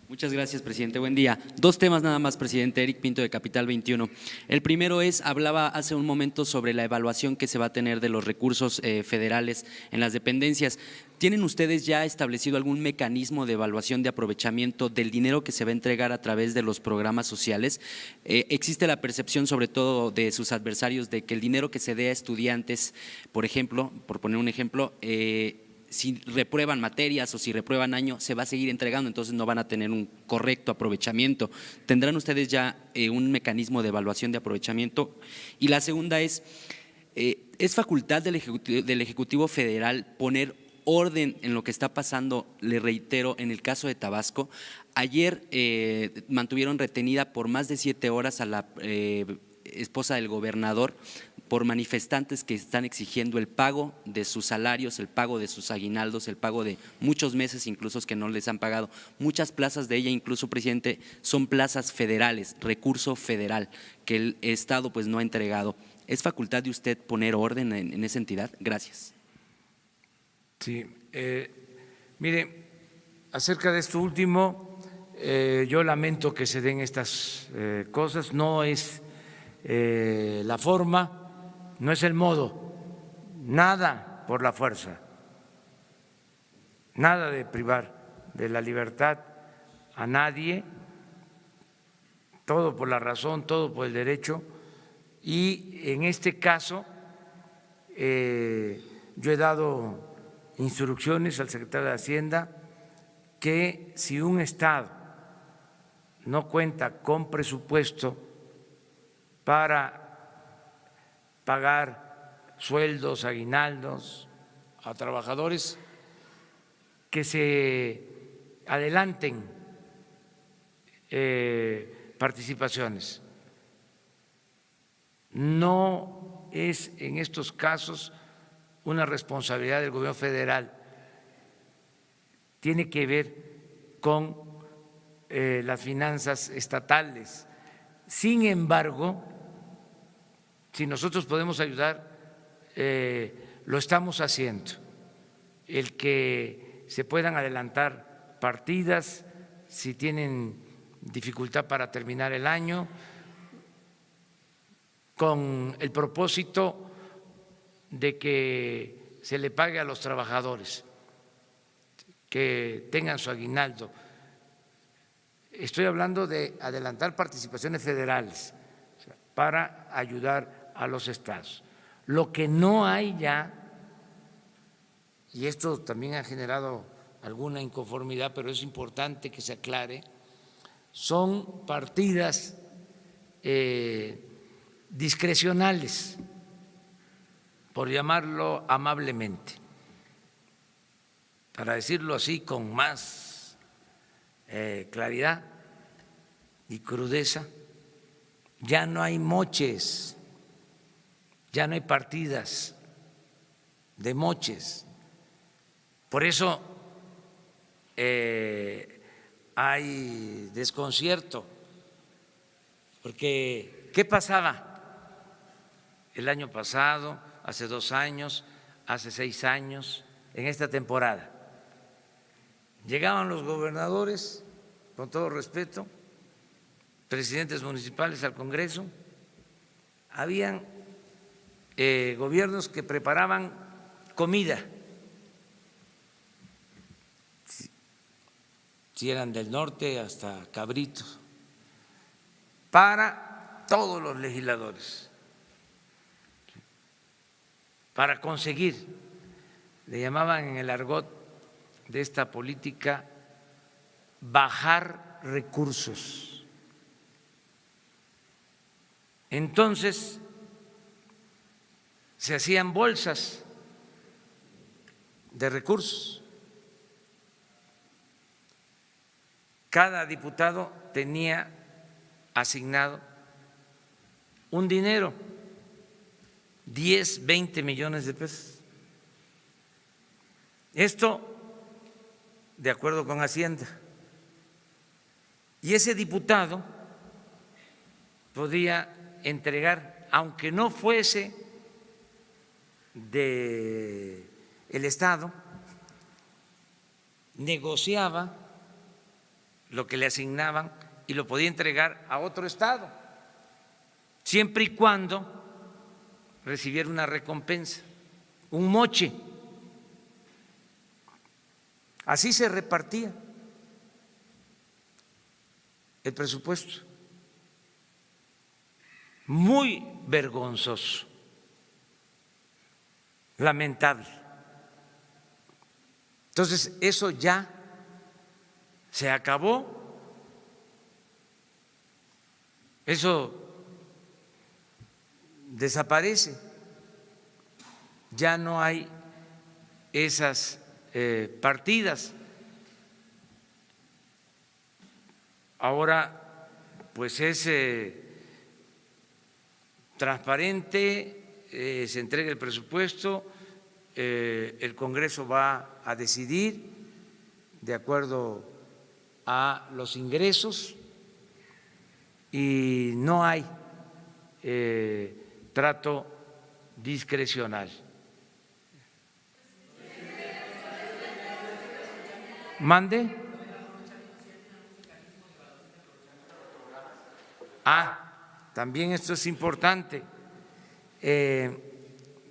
Muchas gracias, presidente. Buen día. Dos temas nada más, presidente. Eric Pinto, de Capital 21. El primero es, hablaba hace un momento sobre la evaluación que se va a tener de los recursos federales en las dependencias. ¿Tienen ustedes ya establecido algún mecanismo de evaluación de aprovechamiento del dinero que se va a entregar a través de los programas sociales? ¿Existe la percepción, sobre todo de sus adversarios, de que el dinero que se dé a estudiantes, por ejemplo, por poner un ejemplo, si reprueban materias o si reprueban año, se va a seguir entregando, entonces no van a tener un correcto aprovechamiento? ¿Tendrán ustedes ya un mecanismo de evaluación de aprovechamiento? Y la segunda es facultad del Ejecutivo Federal poner orden en lo que está pasando, le reitero, en el caso de Tabasco. Ayer mantuvieron retenida por más de 7 horas a la esposa del gobernador por manifestantes que están exigiendo el pago de sus salarios, el pago de sus aguinaldos, el pago de muchos meses incluso que no les han pagado. Muchas plazas de ella, incluso, presidente, son plazas federales, recurso federal, que el Estado pues no ha entregado. ¿Es facultad de usted poner orden en esa entidad? Gracias. Sí, mire, acerca de esto último, yo lamento que se den estas cosas, no es la forma, no es el modo, nada por la fuerza, nada de privar de la libertad a nadie, todo por la razón, todo por el derecho. Y en este caso yo he dado instrucciones al secretario de Hacienda que si un Estado no cuenta con presupuesto para pagar sueldos, aguinaldos a trabajadores, que se adelanten participaciones. No es en estos casos una responsabilidad del gobierno federal, tiene que ver con las finanzas estatales. Sin embargo, si nosotros podemos ayudar, lo estamos haciendo. El que se puedan adelantar partidas si tienen dificultad para terminar el año, con el propósito de que se le pague a los trabajadores que tengan su aguinaldo. Estoy hablando de adelantar participaciones federales para ayudar a los estados. Lo que no hay ya, y esto también ha generado alguna inconformidad, pero es importante que se aclare, son partidas discrecionales, por llamarlo amablemente, para decirlo así con más claridad y crudeza. Ya no hay moches, ya no hay partidas de moches. Por eso hay desconcierto, porque ¿qué pasaba el año pasado, hace 2 años, hace 6 años, en esta temporada? Llegaban los gobernadores, con todo respeto, presidentes municipales al Congreso, habían gobiernos que preparaban comida, si eran del norte hasta cabritos, para todos los legisladores, para conseguir, le llamaban en el argot de esta política, bajar recursos. Entonces se hacían bolsas de recursos. Cada diputado tenía asignado un dinero, 10, 20 millones de pesos. Esto de acuerdo con Hacienda. Y ese diputado podía entregar, aunque no fuese del Estado, negociaba lo que le asignaban y lo podía entregar a otro estado, siempre y cuando recibiera una recompensa, un moche. Así se repartía el presupuesto. Muy vergonzoso, lamentable. Entonces, eso ya se acabó, eso desaparece, ya no hay esas partidas. Ahora, pues es transparente, se entrega el presupuesto, el Congreso va a decidir de acuerdo a los ingresos y no hay trato discrecional. ¿Mande? También esto es importante.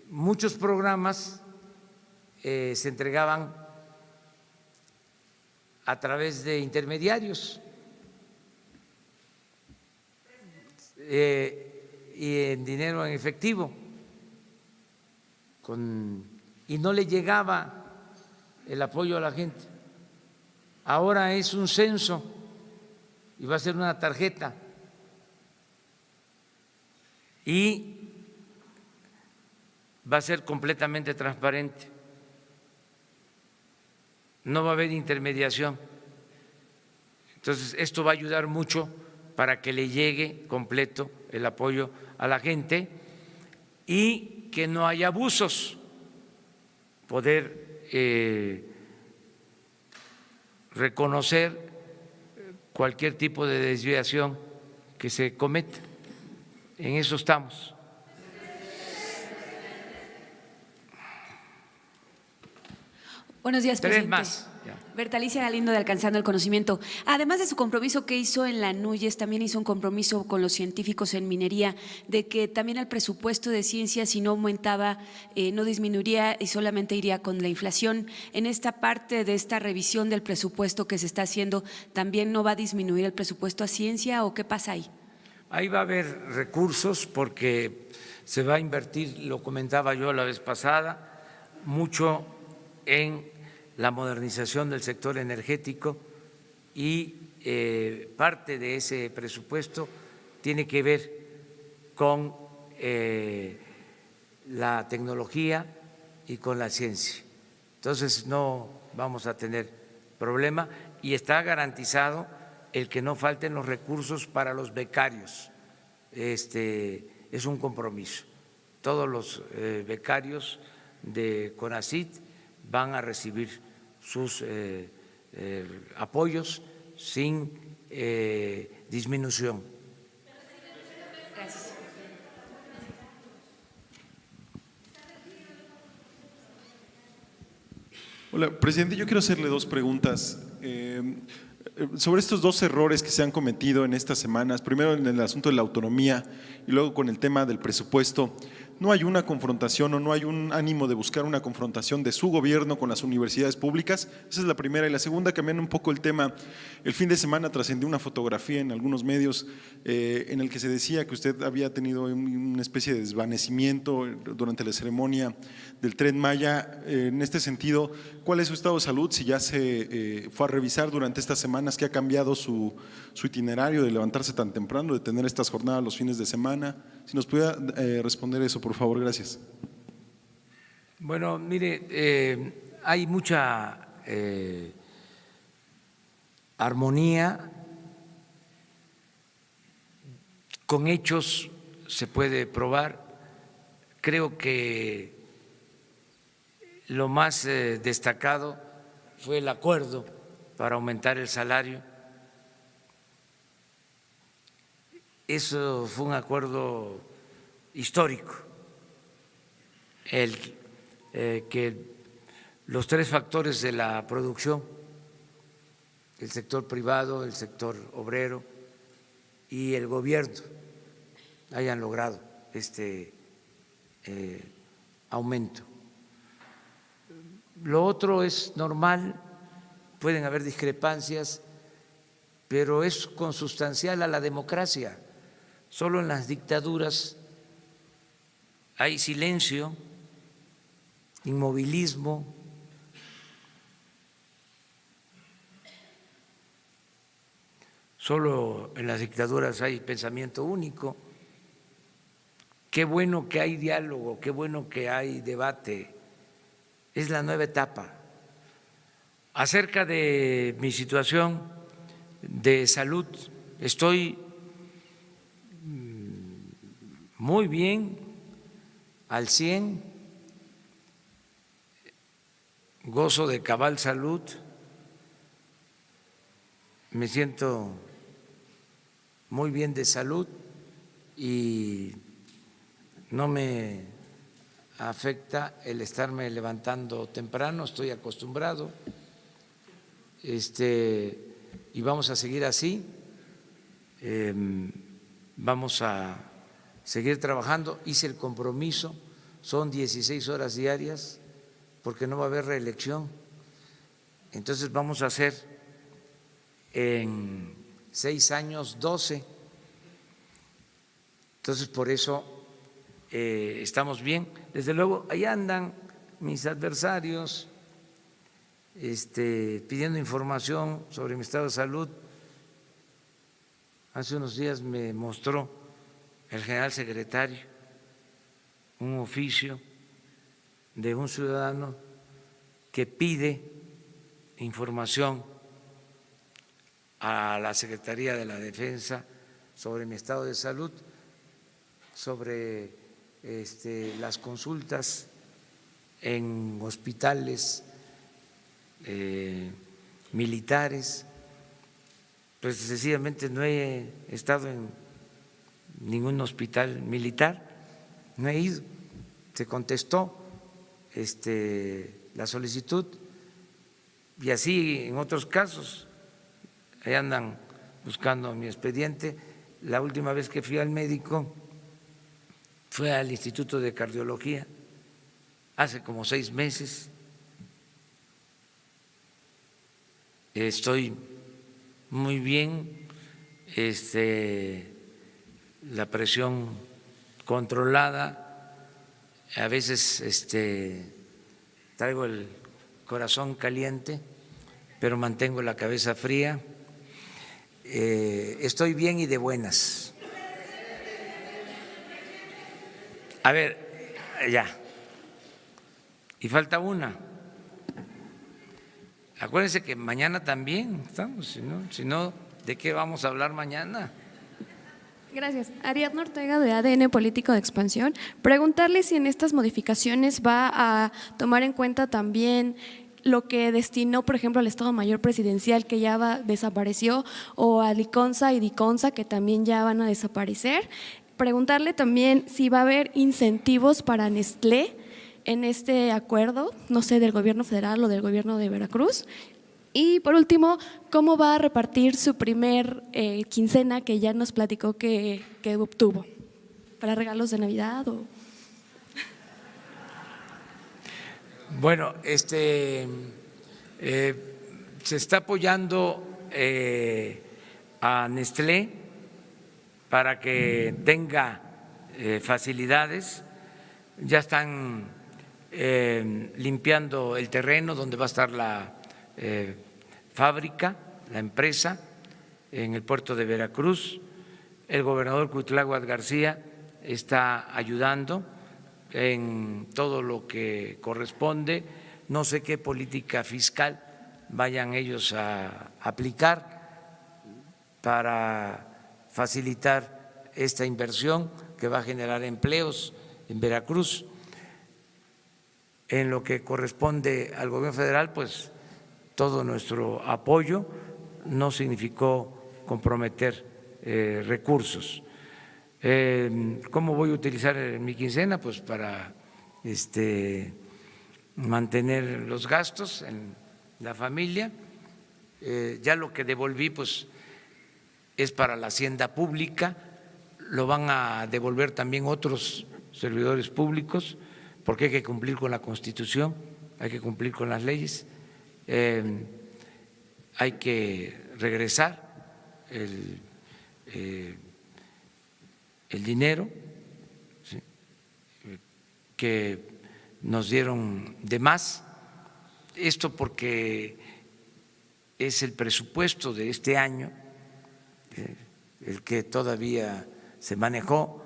Muchos programas se entregaban a través de intermediarios y en dinero en efectivo, y no le llegaba el apoyo a la gente. Ahora es un censo y va a ser una tarjeta y va a ser completamente transparente. No va a haber intermediación. Entonces, esto va a ayudar mucho para que le llegue completo el apoyo a la gente y que no haya abusos, poder reconocer cualquier tipo de desviación que se cometa. En eso estamos. Buenos días, presidente. 3 más. Bertalicia Galindo de Alcanzando el Conocimiento. Además de su compromiso que hizo en la NUYES, también hizo un compromiso con los científicos en minería de que también el presupuesto de ciencia, si no aumentaba, no disminuiría y solamente iría con la inflación. En esta parte de esta revisión del presupuesto que se está haciendo, ¿también no va a disminuir el presupuesto a ciencia o qué pasa ahí? Ahí va a haber recursos porque se va a invertir, lo comentaba yo la vez pasada, mucho en la modernización del sector energético y parte de ese presupuesto tiene que ver con la tecnología y con la ciencia. Entonces no vamos a tener problema y está garantizado el que no falten los recursos para los becarios. Es un compromiso. Todos los becarios de CONACYT van a recibir sus apoyos sin disminución. Gracias. Hola, presidente, yo quiero hacerle dos preguntas. Sobre estos dos errores que se han cometido en estas semanas, primero en el asunto de la autonomía y luego con el tema del presupuesto, ¿no hay una confrontación o no hay un ánimo de buscar una confrontación de su gobierno con las universidades públicas? Esa es la primera. Y la segunda, cambiando un poco el tema, el fin de semana trascendió una fotografía en algunos medios en el que se decía que usted había tenido una especie de desvanecimiento durante la ceremonia del Tren Maya. En este sentido, ¿cuál es su estado de salud? Si ya se fue a revisar durante estas semanas, ¿qué ha cambiado su itinerario de levantarse tan temprano, de tener estas jornadas los fines de semana? Si nos pudiera responder eso, por favor, gracias. Bueno, mire, hay mucha armonía, con hechos se puede probar. Creo que lo más destacado fue el acuerdo para aumentar el salario. Eso fue un acuerdo histórico, que los tres factores de la producción, el sector privado, el sector obrero y el gobierno, hayan logrado este aumento. Lo otro es normal, pueden haber discrepancias, pero es consustancial a la democracia. Solo en las dictaduras hay silencio, inmovilismo. Solo en las dictaduras hay pensamiento único. Qué bueno que hay diálogo, qué bueno que hay debate. Es la nueva etapa. Acerca de mi situación de salud, estoy muy bien, al 100, gozo de cabal salud, me siento muy bien de salud y no me afecta el estarme levantando temprano, estoy acostumbrado, y vamos a seguir así, vamos a seguir trabajando. Hice el compromiso, son 16 horas diarias porque no va a haber reelección, entonces vamos a hacer en 6 años 12, entonces por eso estamos bien. Desde luego, ahí andan mis adversarios pidiendo información sobre mi estado de salud. Hace unos días me mostró el general secretario un oficio de un ciudadano que pide información a la Secretaría de la Defensa sobre mi estado de salud, sobre las consultas en hospitales militares. Pues sencillamente no he estado en ningún hospital militar, no he ido. Se contestó la solicitud y así en otros casos. Ahí andan buscando mi expediente. La última vez que fui al médico fue al Instituto de Cardiología, hace como 6 meses. Estoy muy bien, la presión controlada, a veces traigo el corazón caliente, pero mantengo la cabeza fría. Estoy bien y de buenas. A ver, ya. Y falta una. Acuérdense que mañana también estamos, si no, ¿de qué vamos a hablar mañana? Gracias. Ariadna Ortega, de ADN Político de Expansión. Preguntarle si en estas modificaciones va a tomar en cuenta también lo que destinó, por ejemplo, al Estado Mayor Presidencial, que ya desapareció, o a Liconza y Diconza, que también ya van a desaparecer. Preguntarle también si va a haber incentivos para Nestlé en este acuerdo, no sé, del gobierno federal o del gobierno de Veracruz. Y por último, ¿cómo va a repartir su primer quincena que ya nos platicó que obtuvo? ¿Para regalos de Navidad o...? Bueno, se está apoyando a Nestlé para que tenga facilidades. Ya están limpiando el terreno donde va a estar la fábrica, la empresa, en el puerto de Veracruz. El gobernador Cuitláhuac García está ayudando en todo lo que corresponde. No sé qué política fiscal vayan ellos a aplicar para facilitar esta inversión que va a generar empleos en Veracruz. En lo que corresponde al gobierno federal, pues todo nuestro apoyo. No significó comprometer recursos. ¿Cómo voy a utilizar mi quincena? Pues para mantener los gastos en la familia. Ya lo que devolví pues es para la hacienda pública, lo van a devolver también otros servidores públicos, porque hay que cumplir con la Constitución, hay que cumplir con las leyes, hay que regresar el dinero, ¿sí?, que nos dieron de más. Esto porque es el presupuesto de este año, el que todavía se manejó.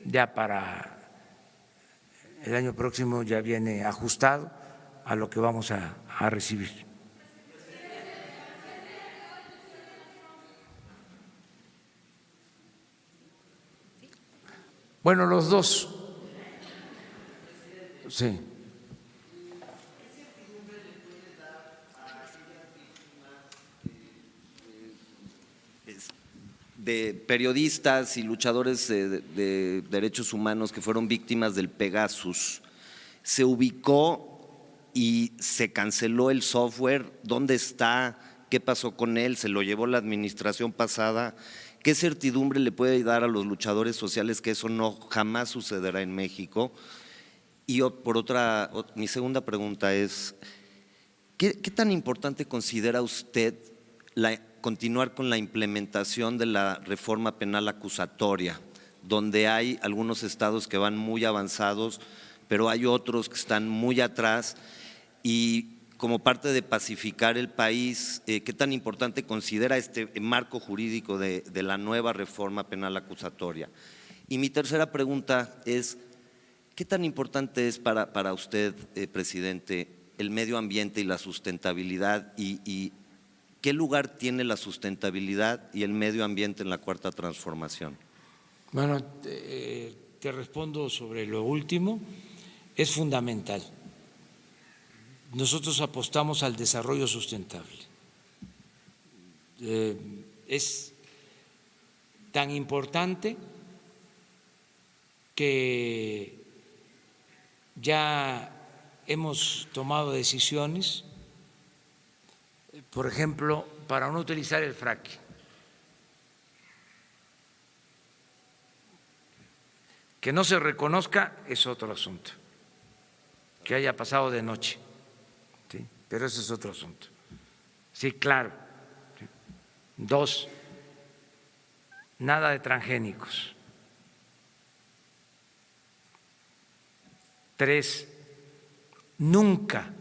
Ya para el año próximo ya viene ajustado a lo que vamos a recibir. Bueno, los dos. Sí. De periodistas y luchadores de derechos humanos que fueron víctimas del Pegasus. Se ubicó y se canceló el software. ¿Dónde está? ¿Qué pasó con él? ¿Se lo llevó la administración pasada? ¿Qué certidumbre le puede dar a los luchadores sociales que eso no jamás sucederá en México? Y mi segunda pregunta es, ¿qué tan importante considera usted continuar con la implementación de la reforma penal acusatoria, donde hay algunos estados que van muy avanzados, pero hay otros que están muy atrás? Y como parte de pacificar el país, ¿qué tan importante considera este marco jurídico de la nueva reforma penal acusatoria? Y mi tercera pregunta es, ¿qué tan importante es para usted, presidente, el medio ambiente y la sustentabilidad, y qué lugar tiene la sustentabilidad y el medio ambiente en la cuarta transformación? Bueno, te respondo sobre lo último. Es fundamental. Nosotros apostamos al desarrollo sustentable. Es tan importante que ya hemos tomado decisiones, por ejemplo, para no utilizar el fracking. Que no se reconozca es otro asunto, que haya pasado de noche, ¿sí? Pero ese es otro asunto. Sí, claro. ¿Sí? 2, nada de transgénicos. 3, nunca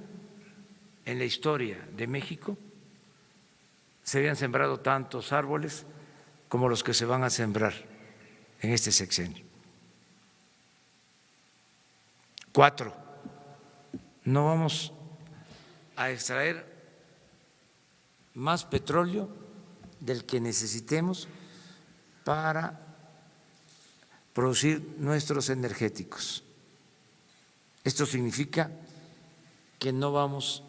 en la historia de México se habían sembrado tantos árboles como los que se van a sembrar en este sexenio. 4, no vamos a extraer más petróleo del que necesitemos para producir nuestros energéticos. Esto significa que no vamos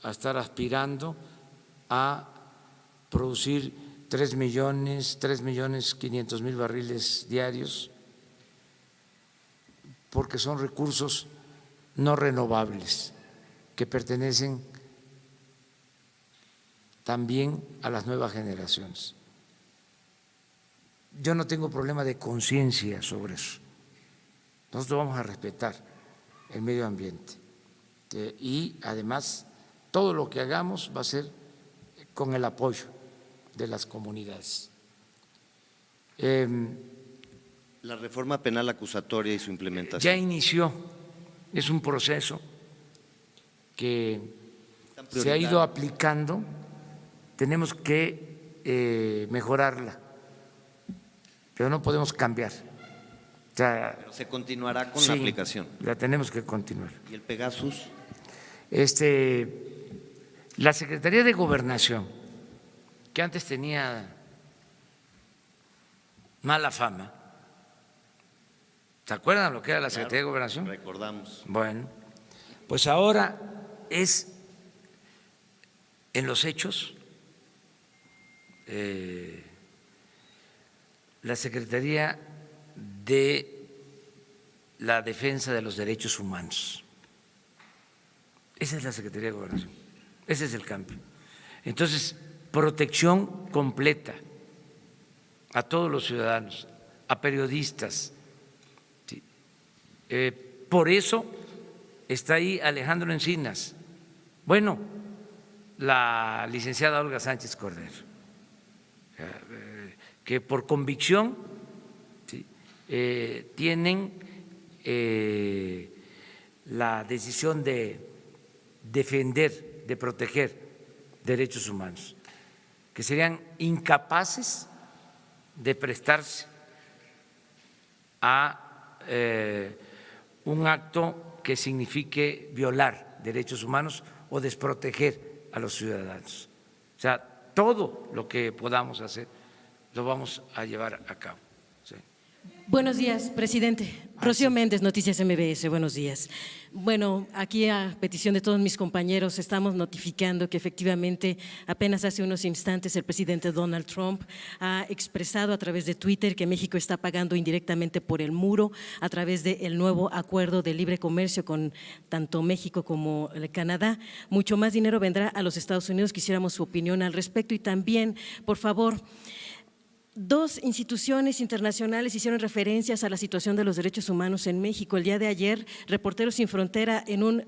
a estar aspirando a producir 3.500.000 barriles diarios, porque son recursos no renovables que pertenecen también a las nuevas generaciones. Yo no tengo problema de conciencia sobre eso. Nosotros vamos a respetar el medio ambiente y además todo lo que hagamos va a ser con el apoyo de las comunidades. La reforma penal acusatoria y su implementación. Ya inició, es un proceso que se ha ido aplicando, tenemos que mejorarla, pero no podemos cambiar. O sea, pero se continuará con sí, la aplicación. La tenemos que continuar. ¿Y el Pegasus? La Secretaría de Gobernación, que antes tenía mala fama, ¿se acuerdan lo que era la Secretaría de Gobernación? Recordamos. Bueno, pues ahora es en los hechos la Secretaría de la Defensa de los Derechos Humanos. Esa es la Secretaría de Gobernación, ese es el cambio. Entonces, protección completa a todos los ciudadanos, a periodistas. ¿Sí? Por eso está ahí Alejandro Encinas. Bueno, la licenciada Olga Sánchez Cordero, que por convicción, ¿sí?, tienen la decisión de defender, de proteger derechos humanos, que serían incapaces de prestarse a un acto que signifique violar derechos humanos o desproteger a los ciudadanos. O sea, todo lo que podamos hacer lo vamos a llevar a cabo. Sí. Buenos días, presidente. Rocío Méndez, Noticias MBS, buenos días. Bueno, aquí a petición de todos mis compañeros estamos notificando que efectivamente apenas hace unos instantes el presidente Donald Trump ha expresado a través de Twitter que México está pagando indirectamente por el muro a través del nuevo acuerdo de libre comercio con tanto México como Canadá. Mucho más dinero vendrá a los Estados Unidos. Quisiéramos su opinión al respecto y también, por favor, 2 instituciones internacionales hicieron referencias a la situación de los derechos humanos en México. El día de ayer, Reporteros Sin Frontera, en un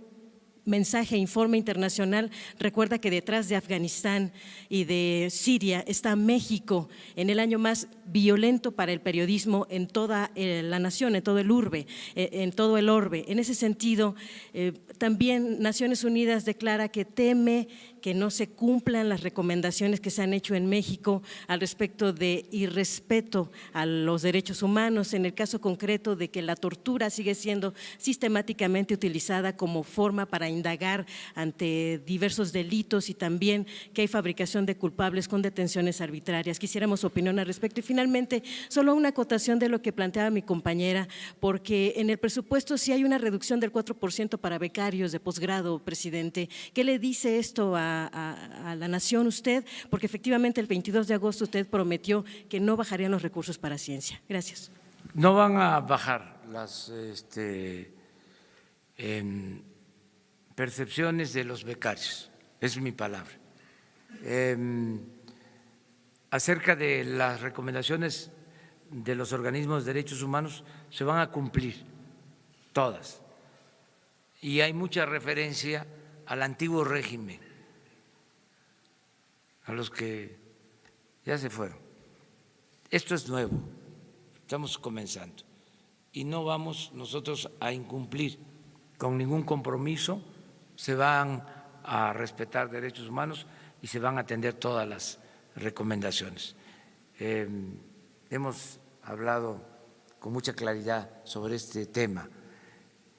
mensaje, informe internacional, recuerda que detrás de Afganistán y de Siria está México en el año más violento para el periodismo en toda la nación, en todo el orbe. En ese sentido, también Naciones Unidas declara que teme que no se cumplan las recomendaciones que se han hecho en México al respecto de irrespeto a los derechos humanos, en el caso concreto de que la tortura sigue siendo sistemáticamente utilizada como forma para indagar ante diversos delitos y también que hay fabricación de culpables con detenciones arbitrarias. Quisiéramos su opinión al respecto. Y finalmente, solo una acotación de lo que planteaba mi compañera, porque en el presupuesto sí hay una reducción del 4% para becarios de posgrado, presidente. ¿Qué le dice esto a la nación usted? Porque efectivamente el 22 de agosto usted prometió que no bajarían los recursos para ciencia. Gracias. No van a bajar percepciones de los becarios, es mi palabra. Acerca de las recomendaciones de los organismos de derechos humanos, se van a cumplir todas. Y hay mucha referencia al antiguo régimen, a los que ya se fueron. Esto es nuevo, estamos comenzando y no vamos nosotros a incumplir con ningún compromiso, se van a respetar derechos humanos y se van a atender todas las recomendaciones. Hemos hablado con mucha claridad sobre este tema.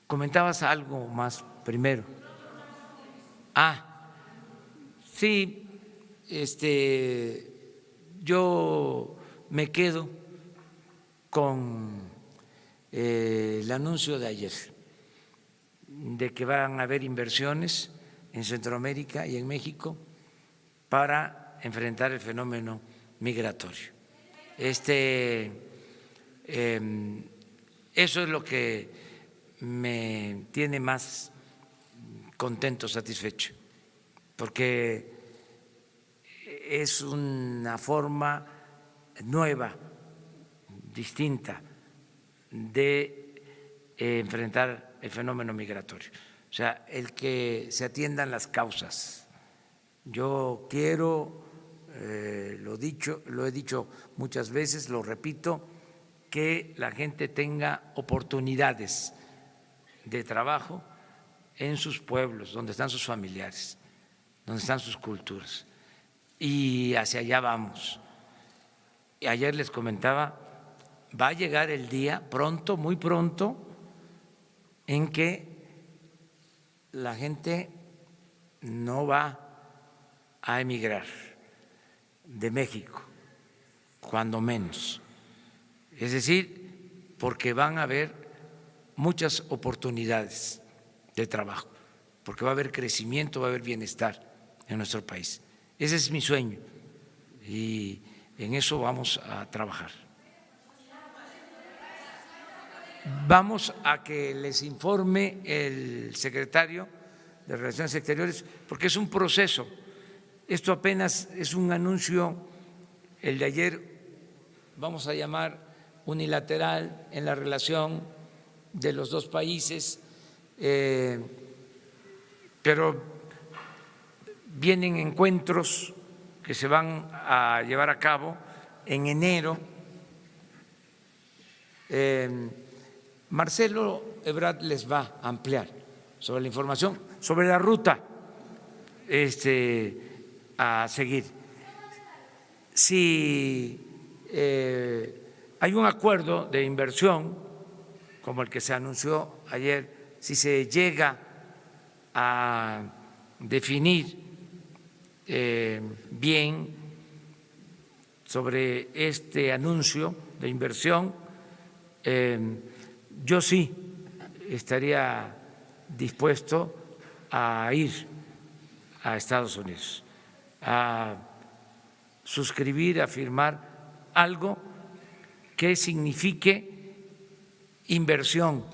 Comentabas algo más primero. Sí, yo me quedo con el anuncio de ayer de que van a haber inversiones en Centroamérica y en México para enfrentar el fenómeno migratorio. Eso es lo que me tiene más contento, satisfecho, porque es una forma nueva, distinta de enfrentar el fenómeno migratorio. O sea, el que se atiendan las causas. Yo quiero, lo he dicho muchas veces, lo repito, que la gente tenga oportunidades de trabajo en sus pueblos, donde están sus familiares, donde están sus culturas. Y hacia allá vamos. Y ayer les comentaba, va a llegar el día pronto, muy pronto, en que la gente no va a emigrar de México, cuando menos. Es decir, porque van a haber muchas oportunidades de trabajo, porque va a haber crecimiento, va a haber bienestar en nuestro país. Ese es mi sueño y en eso vamos a trabajar. Vamos a que les informe el secretario de Relaciones Exteriores, porque es un proceso. Esto apenas es un anuncio, el de ayer, vamos a llamar unilateral en la relación de los dos países, pero vienen encuentros que se van a llevar a cabo en enero. Marcelo Ebrard les va a ampliar sobre la información, sobre la ruta a seguir. Si hay un acuerdo de inversión, como el que se anunció ayer, si se llega a definir bien sobre este anuncio de inversión, yo sí estaría dispuesto a ir a Estados Unidos, a suscribir, a firmar algo que signifique inversión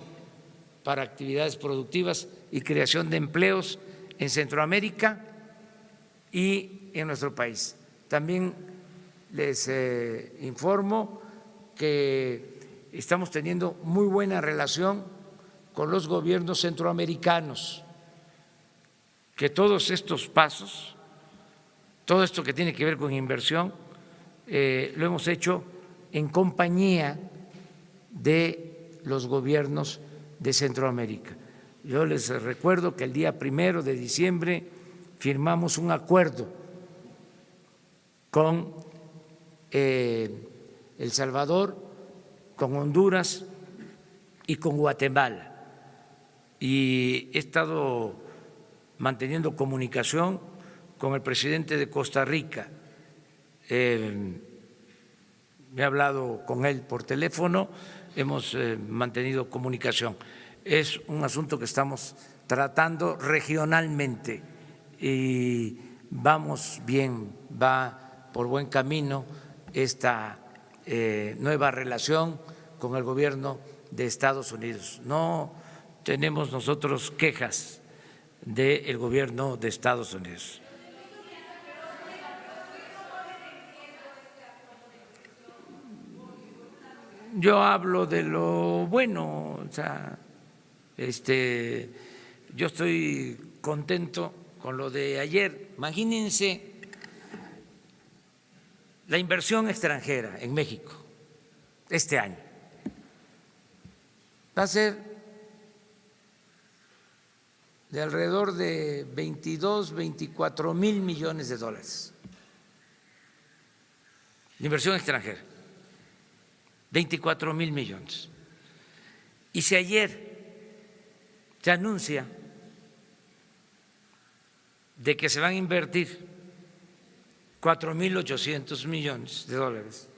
para actividades productivas y creación de empleos en Centroamérica y en nuestro país. También les informo que estamos teniendo muy buena relación con los gobiernos centroamericanos, que todos estos pasos, todo esto que tiene que ver con inversión, lo hemos hecho en compañía de los gobiernos de Centroamérica. Yo les recuerdo que el día 1 de diciembre firmamos un acuerdo con El Salvador, con Honduras y con Guatemala. Y he estado manteniendo comunicación con el presidente de Costa Rica. He hablado con él por teléfono, hemos mantenido comunicación. Es un asunto que estamos tratando regionalmente y vamos bien, va por buen camino esta nueva relación con el gobierno de Estados Unidos. No tenemos nosotros quejas del gobierno de Estados Unidos. Yo hablo de lo bueno, o sea, yo estoy contento con lo de ayer. Imagínense la inversión extranjera en México este año. Va a ser de alrededor de 22, 24 mil millones de dólares. La inversión extranjera, 24 mil millones. Y si ayer se anuncia de que se van a invertir 4.800 millones de dólares,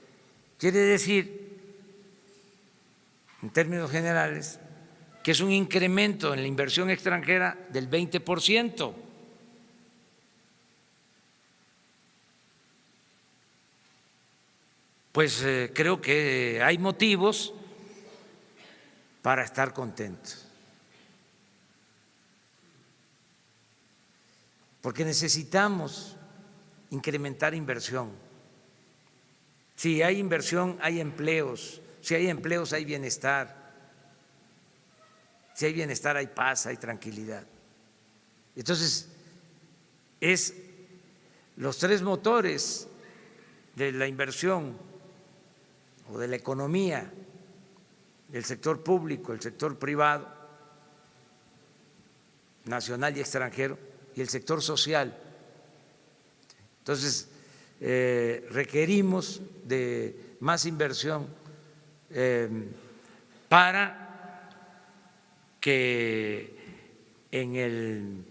quiere decir, en términos generales, que es un incremento en la inversión extranjera del 20%. Pues creo que hay motivos para estar contentos, porque necesitamos incrementar inversión. Si hay inversión, hay empleos. Si hay empleos, hay bienestar. Si hay bienestar, hay paz, hay tranquilidad. Entonces, es los tres motores de la inversión o de la economía, el sector público, el sector privado, nacional y extranjero, y el sector social. Entonces, requerimos de más inversión para que en el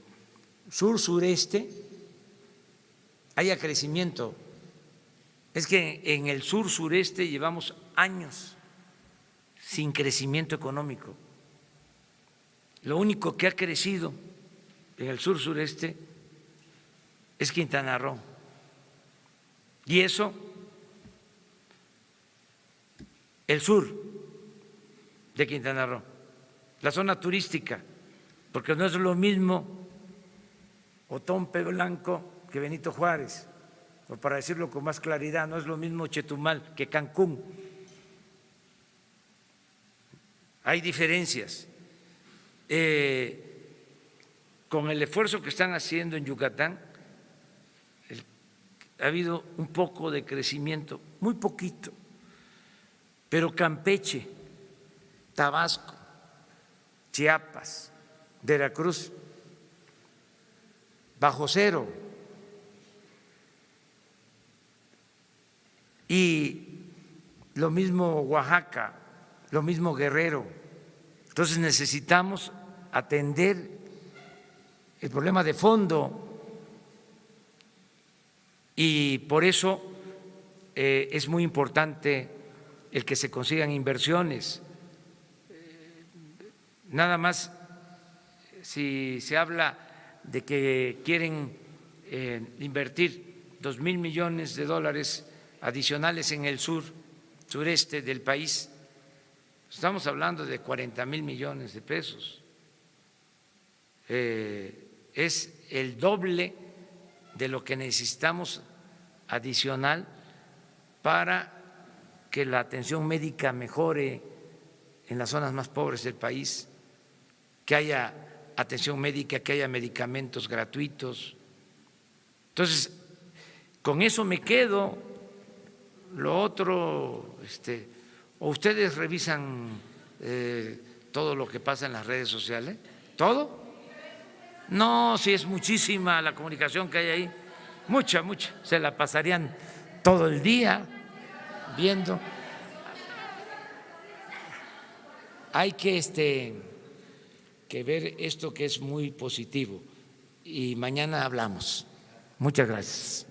sur-sureste haya crecimiento. Es que en el sur-sureste llevamos años sin crecimiento económico. Lo único que ha crecido en el sur-sureste es Quintana Roo. Y eso, el sur de Quintana Roo, la zona turística, porque no es lo mismo Otompe Blanco que Benito Juárez, o para decirlo con más claridad, no es lo mismo Chetumal que Cancún. Hay diferencias. Con el esfuerzo que están haciendo en Yucatán, ha habido un poco de crecimiento, muy poquito, pero Campeche, Tabasco, Chiapas, Veracruz, bajo cero. Y lo mismo Oaxaca, lo mismo Guerrero. Entonces necesitamos atender el problema de fondo y por eso es muy importante el que se consigan inversiones. Nada más, si se habla de que quieren invertir 2.000 millones de dólares adicionales en el sureste del país, estamos hablando de 40.000 millones de pesos. Es el doble de lo que necesitamos adicional para que la atención médica mejore en las zonas más pobres del país, que haya atención médica, que haya medicamentos gratuitos. Entonces, con eso me quedo. Lo otro, o ustedes revisan todo lo que pasa en las redes sociales, ¿todo? No, si es muchísima la comunicación que hay ahí, mucha, se la pasarían todo el día viendo. Hay que ver esto que es muy positivo y mañana hablamos. Muchas gracias.